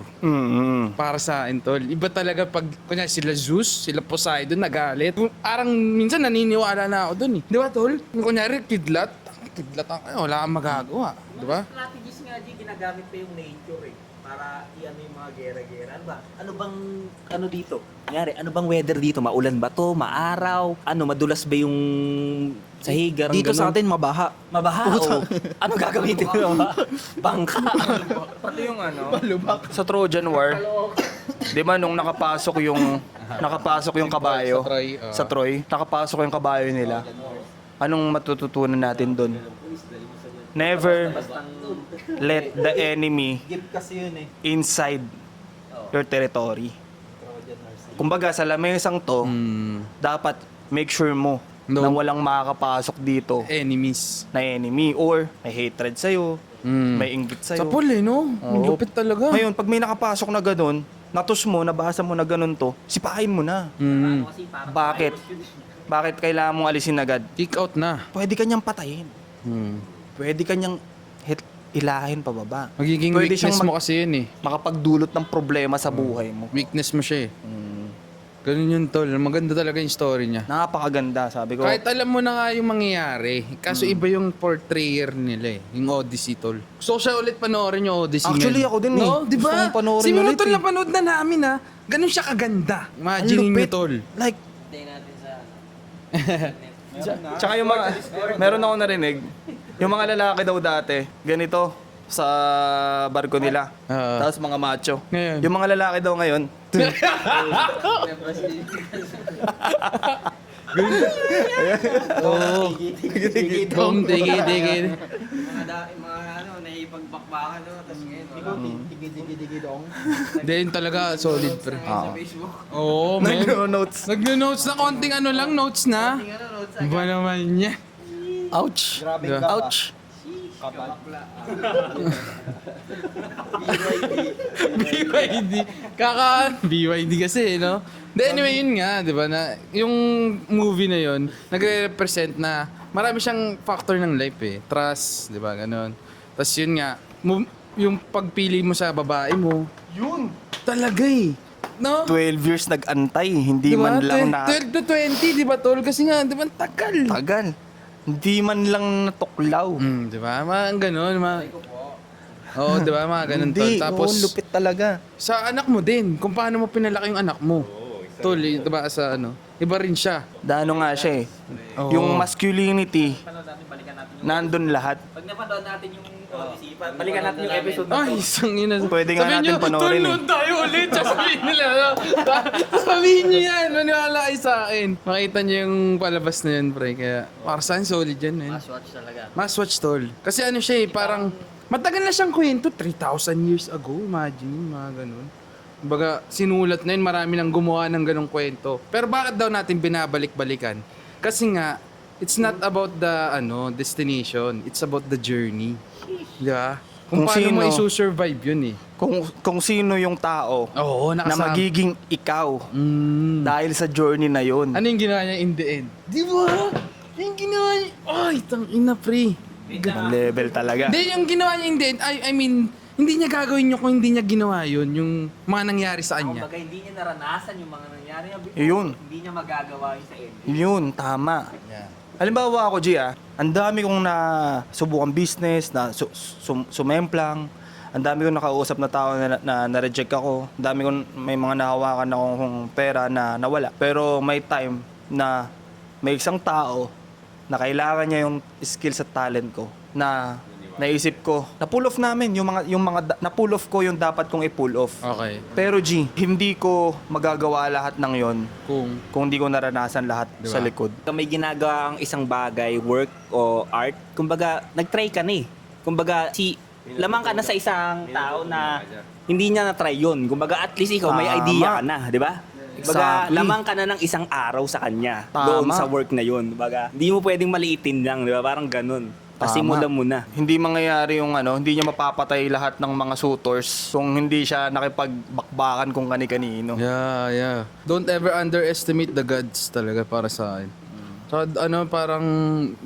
Speaker 1: Para sa akin, tol. Iba talaga pag, kunya sila Zeus, sila Poseidon, nagalit. Parang minsan naniniwala na ako doon eh. Di ba, tol? Kunyari, kidlat wala kang magagawa. Di ba?
Speaker 7: Strategies nga, G, ginagamit pa yung nature eh. Para i-ano yung mga gera-gera. Ano ba? Ano dito? Nangyari, ano bang weather dito? Maulan ba to? Maaraw? Madulas ba yung sahigar?
Speaker 4: Dito sa atin mabaha.
Speaker 7: Mabaha o ano gagamitin mo? Bangka.
Speaker 5: Pati yung sa Trojan War, di ba nung nakapasok yung kabayo sa Troy, nakapasok yung kabayo nila. Anong matututunan natin doon? Never let the enemy inside your territory. Kumbaga sa lamesang to, dapat make sure mo na walang makakapasok dito
Speaker 1: Enemies.
Speaker 5: na enemy or may hatred sa'yo, may inggit sa'yo.
Speaker 1: Sa pool eh, no? Ang
Speaker 5: Oo.
Speaker 1: lupit talaga.
Speaker 5: Ngayon, pag may nakapasok na ganun, natus mo, nabasa mo na ganun to, sipahin mo na. Bakit? Bakit kailangan mong alisin agad?
Speaker 1: Kick out na.
Speaker 5: Pwede kanyang patayin. Pwede kanyang ilahin pababa.
Speaker 1: Magiging
Speaker 5: Pwede
Speaker 1: weakness
Speaker 5: siyang
Speaker 1: mo kasi yun eh.
Speaker 5: makapagdulot ng problema sa buhay mo.
Speaker 1: Weakness mo siya eh. Ganun yun, tol. Maganda talaga yung story niya.
Speaker 5: Napakaganda, sabi ko.
Speaker 1: Kahit alam mo na nga yung mangyayari, kaso iba yung portrayer nila eh. Yung Odyssey, tol. Gusto ko siya ulit panoorin yung Odyssey.
Speaker 5: Actually,
Speaker 1: ngayon.
Speaker 5: ako din eh.
Speaker 1: No, di
Speaker 5: Gusto
Speaker 1: ba?
Speaker 5: kong panoorin
Speaker 1: Si
Speaker 5: ulit
Speaker 1: Tol,
Speaker 5: eh.
Speaker 1: napanood na namin ha. Ganun siya kaganda. Imagine
Speaker 5: Ang
Speaker 1: nyo,
Speaker 5: lupit.
Speaker 1: tol.
Speaker 5: Like, tsaka yung mga, meron ako narinig, yung mga lalaki daw dati, ganito, sa barko nila. Tapos mga macho.
Speaker 1: Ngayon.
Speaker 5: Yung mga lalaki daw ngayon,
Speaker 1: Oo. Boom, digi.
Speaker 6: naipagbakbakan, tapos ngayon,
Speaker 1: Hindi, yun talaga solid, pre. Oo, man.
Speaker 5: nagno-notes.
Speaker 1: Nagno-notes na konting notes na. Ba naman niya?
Speaker 5: Ouch.
Speaker 4: Grabe
Speaker 1: Yeah.
Speaker 4: ka pa.
Speaker 5: Ouch.
Speaker 1: BYD. BYD kasi, no? Anyway, yun nga, di ba, na yung movie na yun, nagre-represent na marami siyang factor ng life eh. Trust, di ba, ganun. Tapos yun nga, yung pagpili mo sa babae mo,
Speaker 5: Yun.
Speaker 1: talaga eh. No?
Speaker 5: 12 years nag-antay, hindi
Speaker 1: Di ba?
Speaker 5: man lang na
Speaker 1: 12 to 20, di ba, tol? Kasi nga, di ba, tagal.
Speaker 5: tagal. Hindi man lang natuklaw.
Speaker 1: Di ba? Mga ganun, Oo, di ba, mga ganun, tol.
Speaker 5: Hindi,
Speaker 1: Tapos,
Speaker 5: lupit talaga.
Speaker 1: sa anak mo din, kung paano mo pinalaki yung anak mo. Tol, di ba, sa iba rin siya.
Speaker 5: Dano nga siya eh.
Speaker 1: Oo.
Speaker 5: Yung masculinity, nandun lahat.
Speaker 7: Pag napanood natin yung Odyssey, balikan natin yung episode na
Speaker 1: Ay, isang ina.
Speaker 5: Pwede nga
Speaker 1: Sabihin
Speaker 5: natin
Speaker 1: nyo,
Speaker 5: panoorin
Speaker 1: "Tol,
Speaker 5: eh."
Speaker 1: noon tayo ulit. Tsaka sabihin nila, sabihin nyo yan. Maniwala kayo sa akin. Makita nyo yung palabas na yun, pre. Kaya, para saan solid yan, man.
Speaker 6: watch talaga.
Speaker 1: Must watch, tol. Kasi ano siya eh, parang, matagal na siyang kwento. 3,000 years ago, imagine, mga ganun. Kumbaga, sinulat na yun, marami nang gumawa ng ganung kwento. Pero bakit daw natin binabalik-balikan? Kasi nga, it's not about the destination. It's about the journey. Di ba? Kung
Speaker 5: Kung
Speaker 1: paano mo
Speaker 5: sino-
Speaker 1: isu-survive yun eh.
Speaker 5: Kung sino yung tao
Speaker 1: Oo,
Speaker 5: na
Speaker 1: nakasama.
Speaker 5: magiging ikaw dahil sa journey na yun.
Speaker 1: Ano yung ginawa niya in the end? Di ba? Yung ginawa niya, ay, tangina pre.
Speaker 5: Ang level talaga.
Speaker 1: Hindi, yung ginawa niya in the end, I mean, hindi niya gagawin yun kung hindi niya ginawa yun, yung mga nangyari sa kanya.
Speaker 7: Kumbaga, hindi niya naranasan yung mga nangyari niya before.
Speaker 5: Yun.
Speaker 7: Hindi niya magagawa yun sa end.
Speaker 5: Yun, tama. Halimbawa ako, G, ang dami kong subukang business, na sumemplang, ang dami kong nakausap na tao na na-reject ako, ang dami kong may mga nahawakan akong pera na nawala. Pero may time na may isang tao na kailangan niya yung skills at talent ko na naisip ko, na-pull off namin na-pull off ko yung dapat kong i-pull off.
Speaker 1: Okay.
Speaker 5: Pero G, hindi ko magagawa lahat ng yon
Speaker 1: Kung
Speaker 5: hindi ko naranasan lahat
Speaker 1: Diba?
Speaker 5: sa likod.
Speaker 7: Kung may ginagawa ang isang bagay, work o art, kumbaga, nag-try ka na eh. Kumbaga, lamang ka na sa isang tao na hindi niya na-try yun. Kumbaga, at least ikaw may
Speaker 5: Tama.
Speaker 7: idea ka na, di ba? Kumbaga,
Speaker 5: Exactly.
Speaker 7: lamang ka na ng isang araw sa kanya
Speaker 5: Tama.
Speaker 7: doon sa work na yun. Kumbaga, hindi mo pwedeng maliitin lang, di ba? Parang ganun. Pasimulan mo na.
Speaker 5: Hindi mangyayari yung hindi niya mapapatay lahat ng mga suitors kung hindi siya nakipagbakbakan kung kani-kanino.
Speaker 1: Yeah. Don't ever underestimate the gods talaga para sa akin. So, parang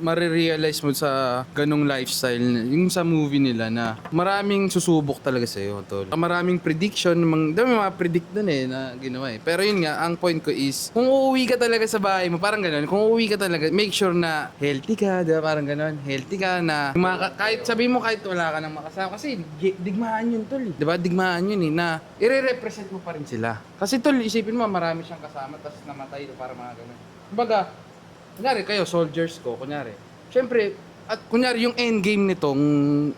Speaker 1: marirealize mo sa ganong lifestyle, yung sa movie nila na maraming susubok talaga sa'yo, tol. Maraming prediction, dami mga predict dun na ginawa eh. Pero yun nga, ang point ko is, kung uuwi ka talaga sa bahay mo, parang ganon, kung uuwi ka talaga, make sure na healthy ka, diba? Parang ganon, healthy ka na, kahit sabihin mo kahit wala ka nang makasama, kasi digmaan yun, tol. Diba? Digmaan yun na i-represent mo pa rin sila. Kasi tol, isipin mo, marami siyang kasama, tapos namatay para mga ganon. Kumbaga, kunyari kayo, soldiers ko, kunyari. Siyempre, at kunyari yung endgame nitong,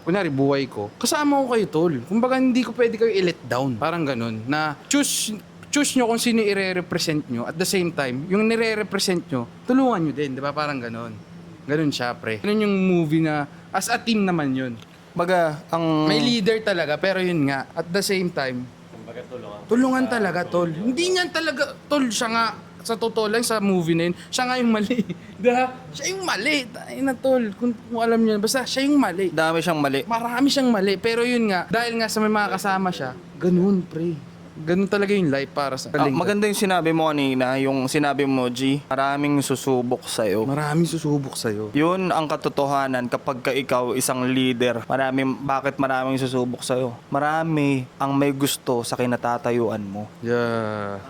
Speaker 1: kunyari buhay ko, kasama ko kayo, tol. Kumbaga, hindi ko pwede kayo i-let down. Parang ganun. Na choose nyo kung sino i-represent nyo. At the same time, yung nire-represent nyo, tulungan nyo din. Di ba? Parang ganun. Ganun siya, pre. Ganun yung movie na, as a team naman yun.
Speaker 5: Baga,
Speaker 1: May leader talaga, pero yun nga, at the same time, tulungan talaga, tol. Hindi niyan talaga, tol, siya nga, sa totoo lang sa movie na yun, siya nga yung mali. Siya yung mali. Ay na, tol, kung alam niyo, basta siya yung mali.
Speaker 5: dami siyang mali.
Speaker 1: Marami siyang mali, pero yun nga, dahil nga sa may mga kasama siya, ganun, pre. Ganun talaga yung life para sa
Speaker 5: Maganda yung sinabi mo kanina, yung sinabi mo, G, maraming susubok sa'yo.
Speaker 1: Maraming susubok sa'yo.
Speaker 5: Yun ang katotohanan kapag ka ikaw isang leader. Bakit maraming susubok sa'yo? Marami ang may gusto sa kinatatayuan mo.
Speaker 1: Yeah.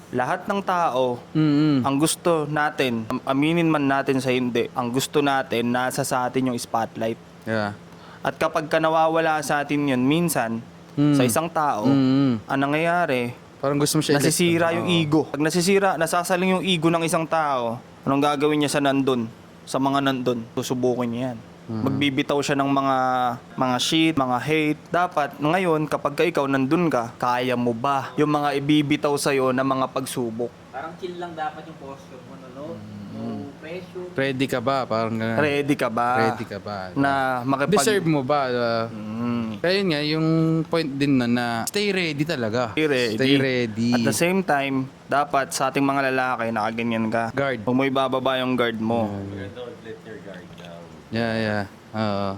Speaker 5: Lahat ng tao,
Speaker 1: Mm-hmm.
Speaker 5: ang gusto natin, aminin man natin sa hindi, ang gusto natin, nasa sa atin yung spotlight.
Speaker 1: Yeah.
Speaker 5: At kapag ka nawawala sa atin yun, minsan, sa isang tao, ang nangyayari,
Speaker 1: Parang gusto mo siya
Speaker 5: nasisira yung ego. Pag nasasaling yung ego ng isang tao, anong gagawin niya sa mga nandun? Susubukin niya yan. Magbibitaw siya ng mga shit, mga hate. Dapat, ngayon, kapag ka ikaw nandun ka, kaya mo ba yung mga ibibitaw sa'yo na mga pagsubok?
Speaker 7: Parang chill lang dapat yung posture mo, no? No pressure.
Speaker 1: Ready ka ba? Parang ganun.
Speaker 5: Ready ka ba?
Speaker 1: Ready ka ba?
Speaker 5: Na
Speaker 1: Deserve mo ba? Kaya yun nga, yung point din na stay ready talaga.
Speaker 5: Stay ready.
Speaker 1: Stay ready.
Speaker 5: At the same time, dapat sa ating mga lalaki, nakaganyan ka.
Speaker 1: Guard.
Speaker 5: Huwag mo ibababa yung guard mo.
Speaker 1: Yeah. Oo.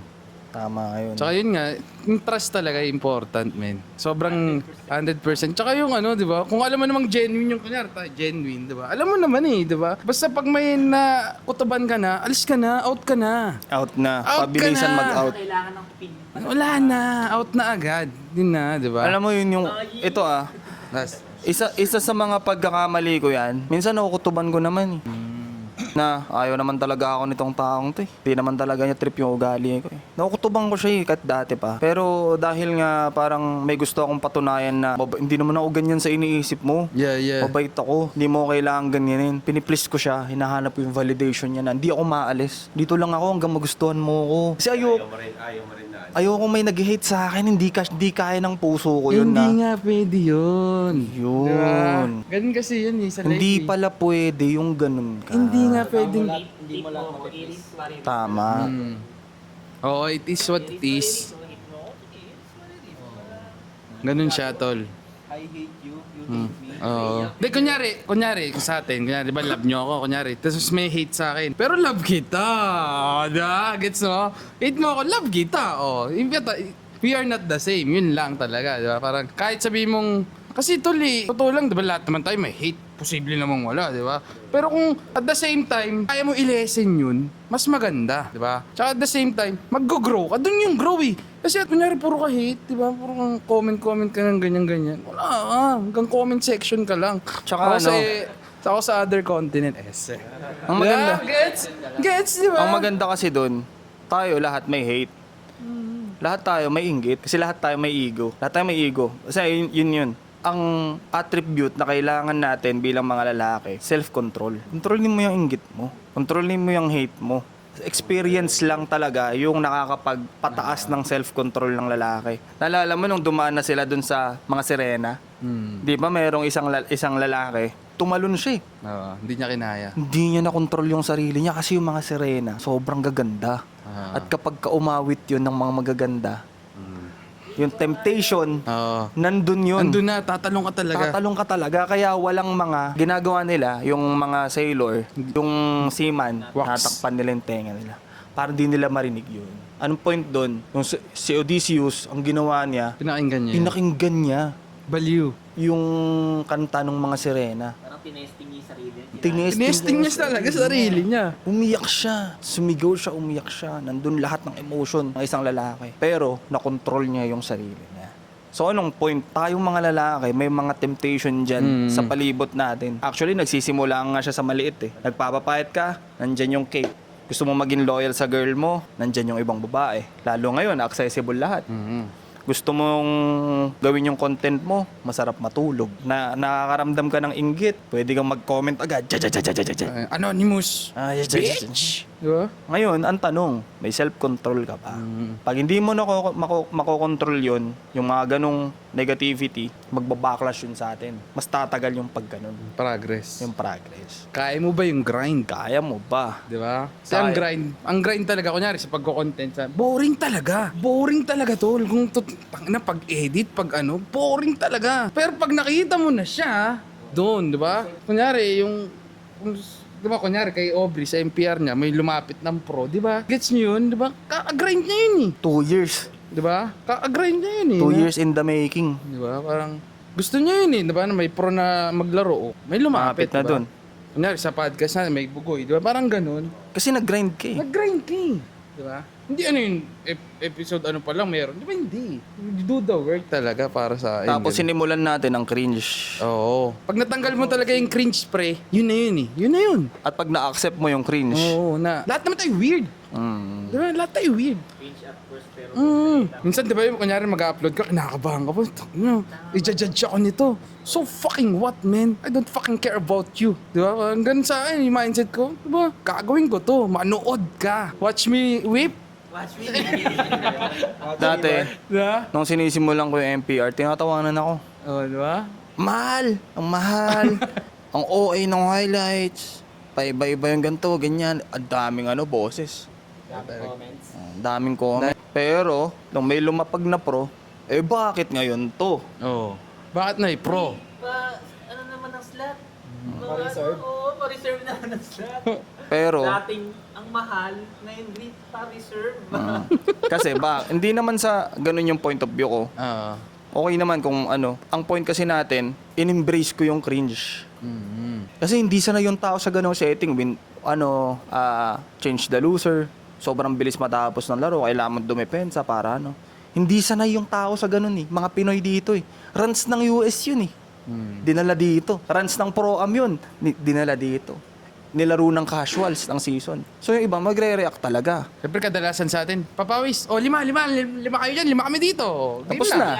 Speaker 5: Tama yun.
Speaker 1: Tsaka yun nga, yung trust talaga important, men. Sobrang 100%. Tsaka yung di ba? Kung alam mo namang genuine yung kunyari, genuine, di ba? Alam mo naman di ba? Basta pag may kutuban ka na, alis ka na, out ka na.
Speaker 5: Out na.
Speaker 1: Out ka
Speaker 5: Pabilisan
Speaker 1: na.
Speaker 5: mag-out.
Speaker 7: Kailangan ng pin.
Speaker 1: Wala na, out na agad. Yun na, di ba?
Speaker 5: Alam mo yun yung, ito
Speaker 1: Tas,
Speaker 5: isa sa mga pagkakamali ko yan, minsan nakukutuban ko naman na ayaw naman talaga ako nitong taong to eh. Hindi naman talaga niya trip yung ugali ko eh. Nakukutuban ko siya kahit dati pa. Pero dahil nga parang may gusto akong patunayan na hindi naman ako ganyan sa iniisip mo.
Speaker 1: yeah.
Speaker 5: Mabait ako, hindi mo kailangan ganyanin. Piniplease ko siya, hinahanap ko yung validation niya na hindi ako maalis. Dito lang ako hanggang magustuhan mo ako. Kasi ayoko may nag-hate sa akin, hindi kaya ng puso ko yun
Speaker 1: hindi
Speaker 5: na.
Speaker 1: nga pwede yun.
Speaker 5: Yun.
Speaker 1: Diba? Ganun kasi yun sa life.
Speaker 5: Hindi pala pwede yung ganun ka.
Speaker 1: Hindi nga pwedeng...
Speaker 7: Hindi mo lang matitis.
Speaker 5: Tama.
Speaker 1: Oo, it is what it is. Ganun siya, tol.
Speaker 4: I hate you, you hate me.
Speaker 1: Oo. Di, kunyari, sa atin, kunyari, di ba, love nyo ako, kunyari, tapos may hate sa akin. Pero love kita. Gets mo? Hate mo ako, love kita. We are not the same. Yun lang talaga, di ba? Parang, kahit sabihin mong, kasi totoo lang, di ba, lahat naman tayo may hate. Posible namang wala, di ba? Pero kung at the same time, kaya mo i-lesson yun, mas maganda, di ba? Tsaka at the same time, mag-grow ka. Doon yung grow eh. Kasi at kunyari puro ka hate, di ba? Puro kang comment ka ng ganyan-ganyan. Wala ka, hanggang comment section ka lang.
Speaker 5: Tsaka
Speaker 1: Ako sa other continent,
Speaker 5: Ang maganda.
Speaker 1: Gets, di ba?
Speaker 5: Ang maganda kasi doon, tayo lahat may hate. Lahat tayo may inggit kasi lahat tayo may ego. Lahat tayo may ego. Kasi yun. Ang attribute na kailangan natin bilang mga lalaki, self-control. Kontrolin mo yung inggit mo. Kontrolin mo yung hate mo. Experience lang talaga yung nakakapagpataas ng self-control ng lalaki. Naalala mo nung dumaan na sila dun sa mga sirena? Di ba mayroong isang lalaki, tumalon siya eh.
Speaker 1: Hindi niya kinaya.
Speaker 5: Hindi niya na-control yung sarili niya kasi yung mga sirena, sobrang gaganda. At kapag kaumawit yun ng mga magaganda, yung temptation, nandun yun.
Speaker 1: Andun na, tatalong ka talaga.
Speaker 5: Tatalong ka talaga. Kaya walang mga ginagawa nila, yung mga sailor, yung seaman,
Speaker 1: Wax.
Speaker 5: natakpan nila yung tenga nila. Para di nila marinig yun. Anong point doon? Yung si Odysseus, ang ginawa niya,
Speaker 1: Pinakinggan niya.
Speaker 5: pinakinggan niya
Speaker 1: Baliw.
Speaker 5: yung kanta ng mga sirena.
Speaker 7: Parang tinesting niya yung sarili.
Speaker 1: Tinesting niya talaga sa sarili niya.
Speaker 5: Umiyak siya. Sumigaw siya, umiyak siya. Nandun lahat ng emotion ng isang lalaki. Pero, nakontrol niya yung sarili niya. So, anong point? Tayong mga lalaki, may mga temptation dyan sa palibot natin. Actually, nagsisimula nga siya sa maliit eh. Nagpapapayat ka, nandyan yung cake. Gusto mo maging loyal sa girl mo, nandyan yung ibang babae. Lalo ngayon, accessible lahat. Gusto mong gawin yung content mo, masarap matulog. Nakakaramdam ka ng inggit, pwede kang mag-comment agad.
Speaker 1: Anonymous.
Speaker 5: Bitch!
Speaker 1: Di ba?
Speaker 5: Ngayon, ang tanong, may self-control ka pa. Pag hindi mo makokontrol yun, yung mga ganong negativity, magbabacklash yun sa atin. Mas tatagal yung pagganon,
Speaker 1: Progress.
Speaker 5: yung progress.
Speaker 1: Kaya mo ba yung grind?
Speaker 5: Kaya mo ba?
Speaker 1: Di ba? Kasi ang grind talaga, kunyari sa pagko-content, boring talaga. Boring talaga, tol. Kung pag-edit, boring talaga. Pero pag nakita mo na siya, doon, di ba? Kunyari, di ba, kunyari kay Aubrey sa NPR niya, may lumapit ng pro, di ba? Gets niyo yun, di ba? Kaka-grind niya yun eh.
Speaker 5: 2 years.
Speaker 1: Di ba? Kaka-grind niya yun eh.
Speaker 5: 2 years in the making.
Speaker 1: Di ba? Parang gusto niya yun eh. Di ba? Na may pro na maglaro. May lumapit
Speaker 5: Lumapit na
Speaker 1: diba?
Speaker 5: dun.
Speaker 1: Kunyari sa podcast na may bugoy. Di ba? Parang ganun.
Speaker 5: Kasi nag-grind ka eh.
Speaker 1: Nag-grind ka eh. Di ba? Hindi yung episode pa lang meron. Di ba hindi? You do the work talaga para sa akin.
Speaker 5: Tapos sinimulan natin ang cringe.
Speaker 1: Oo. Pag natanggal mo talaga yung cringe spray, yun na yun eh. Yun na yun.
Speaker 5: At pag na-accept mo yung cringe,
Speaker 1: Oo na. Lahat naman tayo weird. Di ba? Lahat tayo weird. Minsan, di ba yung kunyari mag-upload ka, kinakabahan ka po. I-judge ako nito. So fucking what, man? I don't fucking care about you. Di ba? Parang ganun sa akin, yung mindset ko. Di ba? Gagawin ko to. Manood ka. Watch me whip.
Speaker 5: dati,
Speaker 1: Di ba?
Speaker 5: nung sinisimulan ko yung NPR, tinatawanan ako.
Speaker 1: Oh, di ba?
Speaker 5: Mahal! Ang mahal! Ang OA ng highlights. Paiba-iba yung ganito, ganyan. Ang daming boses. Ang daming comment. Pero, nung may lumapag na pro, bakit ngayon to?
Speaker 1: Oo. Bakit na pro?
Speaker 7: Ano naman ang slot? Pa-reserve? Oo, pa-reserve naman ang slot.
Speaker 5: Pero,
Speaker 7: Dating ang mahal, ngayon pa-reserve.
Speaker 5: kasi hindi naman sa ganun yung point of view ko. Okay naman kung ang point kasi natin, in-embrace ko yung cringe. Kasi hindi sana yung tao sa ganung setting, change the loser, sobrang bilis matapos ng laro, kailangan mo dumepensa para Hindi sana yung tao sa ganun eh. Mga Pinoy dito eh. Runs ng US yun eh. Dinala dito. Runs ng Pro-Am yun. Dinala dito. Nilaro ng casuals ng season. So yung iba magre-react talaga.
Speaker 1: Siyempre kadalasan sa atin, papawis, lima kayo dyan, 5 kami dito. Game
Speaker 5: Tapos na.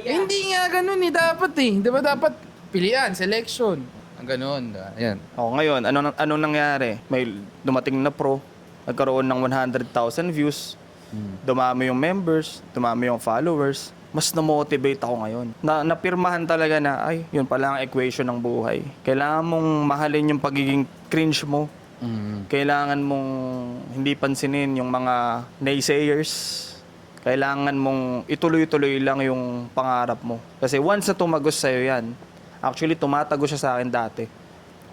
Speaker 1: Hindi nga ganun eh, dapat eh. Di ba dapat pilihan, selection. Ang ganun. Ayan.
Speaker 5: Ngayon, ano nangyari? May dumating na pro, nagkaroon ng 100,000 views, dumami yung members, dumami yung followers, mas na-motivate ako ngayon. Napirmahan talaga na, yun pala ang equation ng buhay. Kailangan mong mahalin yung pagiging cringe mo. Kailangan mong hindi pansinin yung mga naysayers. Kailangan mong ituloy-tuloy lang yung pangarap mo. Kasi once na tumagos sa'yo yan, actually tumatagos siya sa akin dati.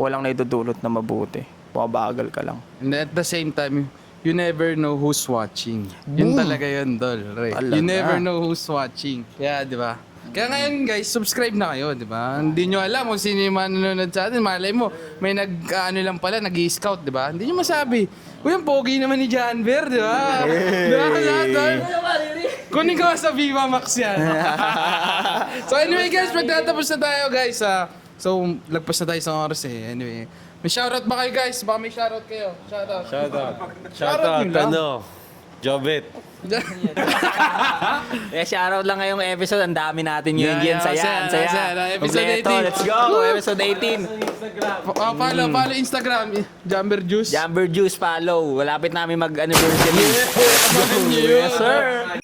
Speaker 5: Walang naidudulot na mabuti. Pumabagal ka lang.
Speaker 1: And at the same time, you never know who's watching. Yun talaga yun, Dol. Ray.
Speaker 5: Talaga.
Speaker 1: You never know who's watching. Kaya, di ba? Kaya ngayon, guys, subscribe na kayo, di ba? Hindi nyo alam kung sino yung manonood sa atin. Malay mo, may lang pala, nag-i-scout, di ba? Hindi nyo masabi. Uy, ang pogi naman ni Janver, di ba? Di ba? Dol? Kunin ko sa Viva Max yan. So anyway guys, magtatapos na tayo guys. So lagpas na tayo sa oras eh. Anyway, may shoutout ba kayo guys? Baka may shoutout kayo. Shoutout.
Speaker 3: Shoutout,
Speaker 1: nyo lang.
Speaker 3: Jobet.
Speaker 7: Eh, shoutout lang ngayong episode. Ang dami natin yun.
Speaker 1: Yeah,
Speaker 7: Yan, saya.
Speaker 1: Episode
Speaker 7: Kompleto.
Speaker 1: 18.
Speaker 7: Let's go. Episode 18.
Speaker 1: Follow Instagram. Jamber Juice.
Speaker 7: Jamber Juice, follow. Malapit namin mag-anniversary.
Speaker 1: Yes,
Speaker 7: Yes, sir.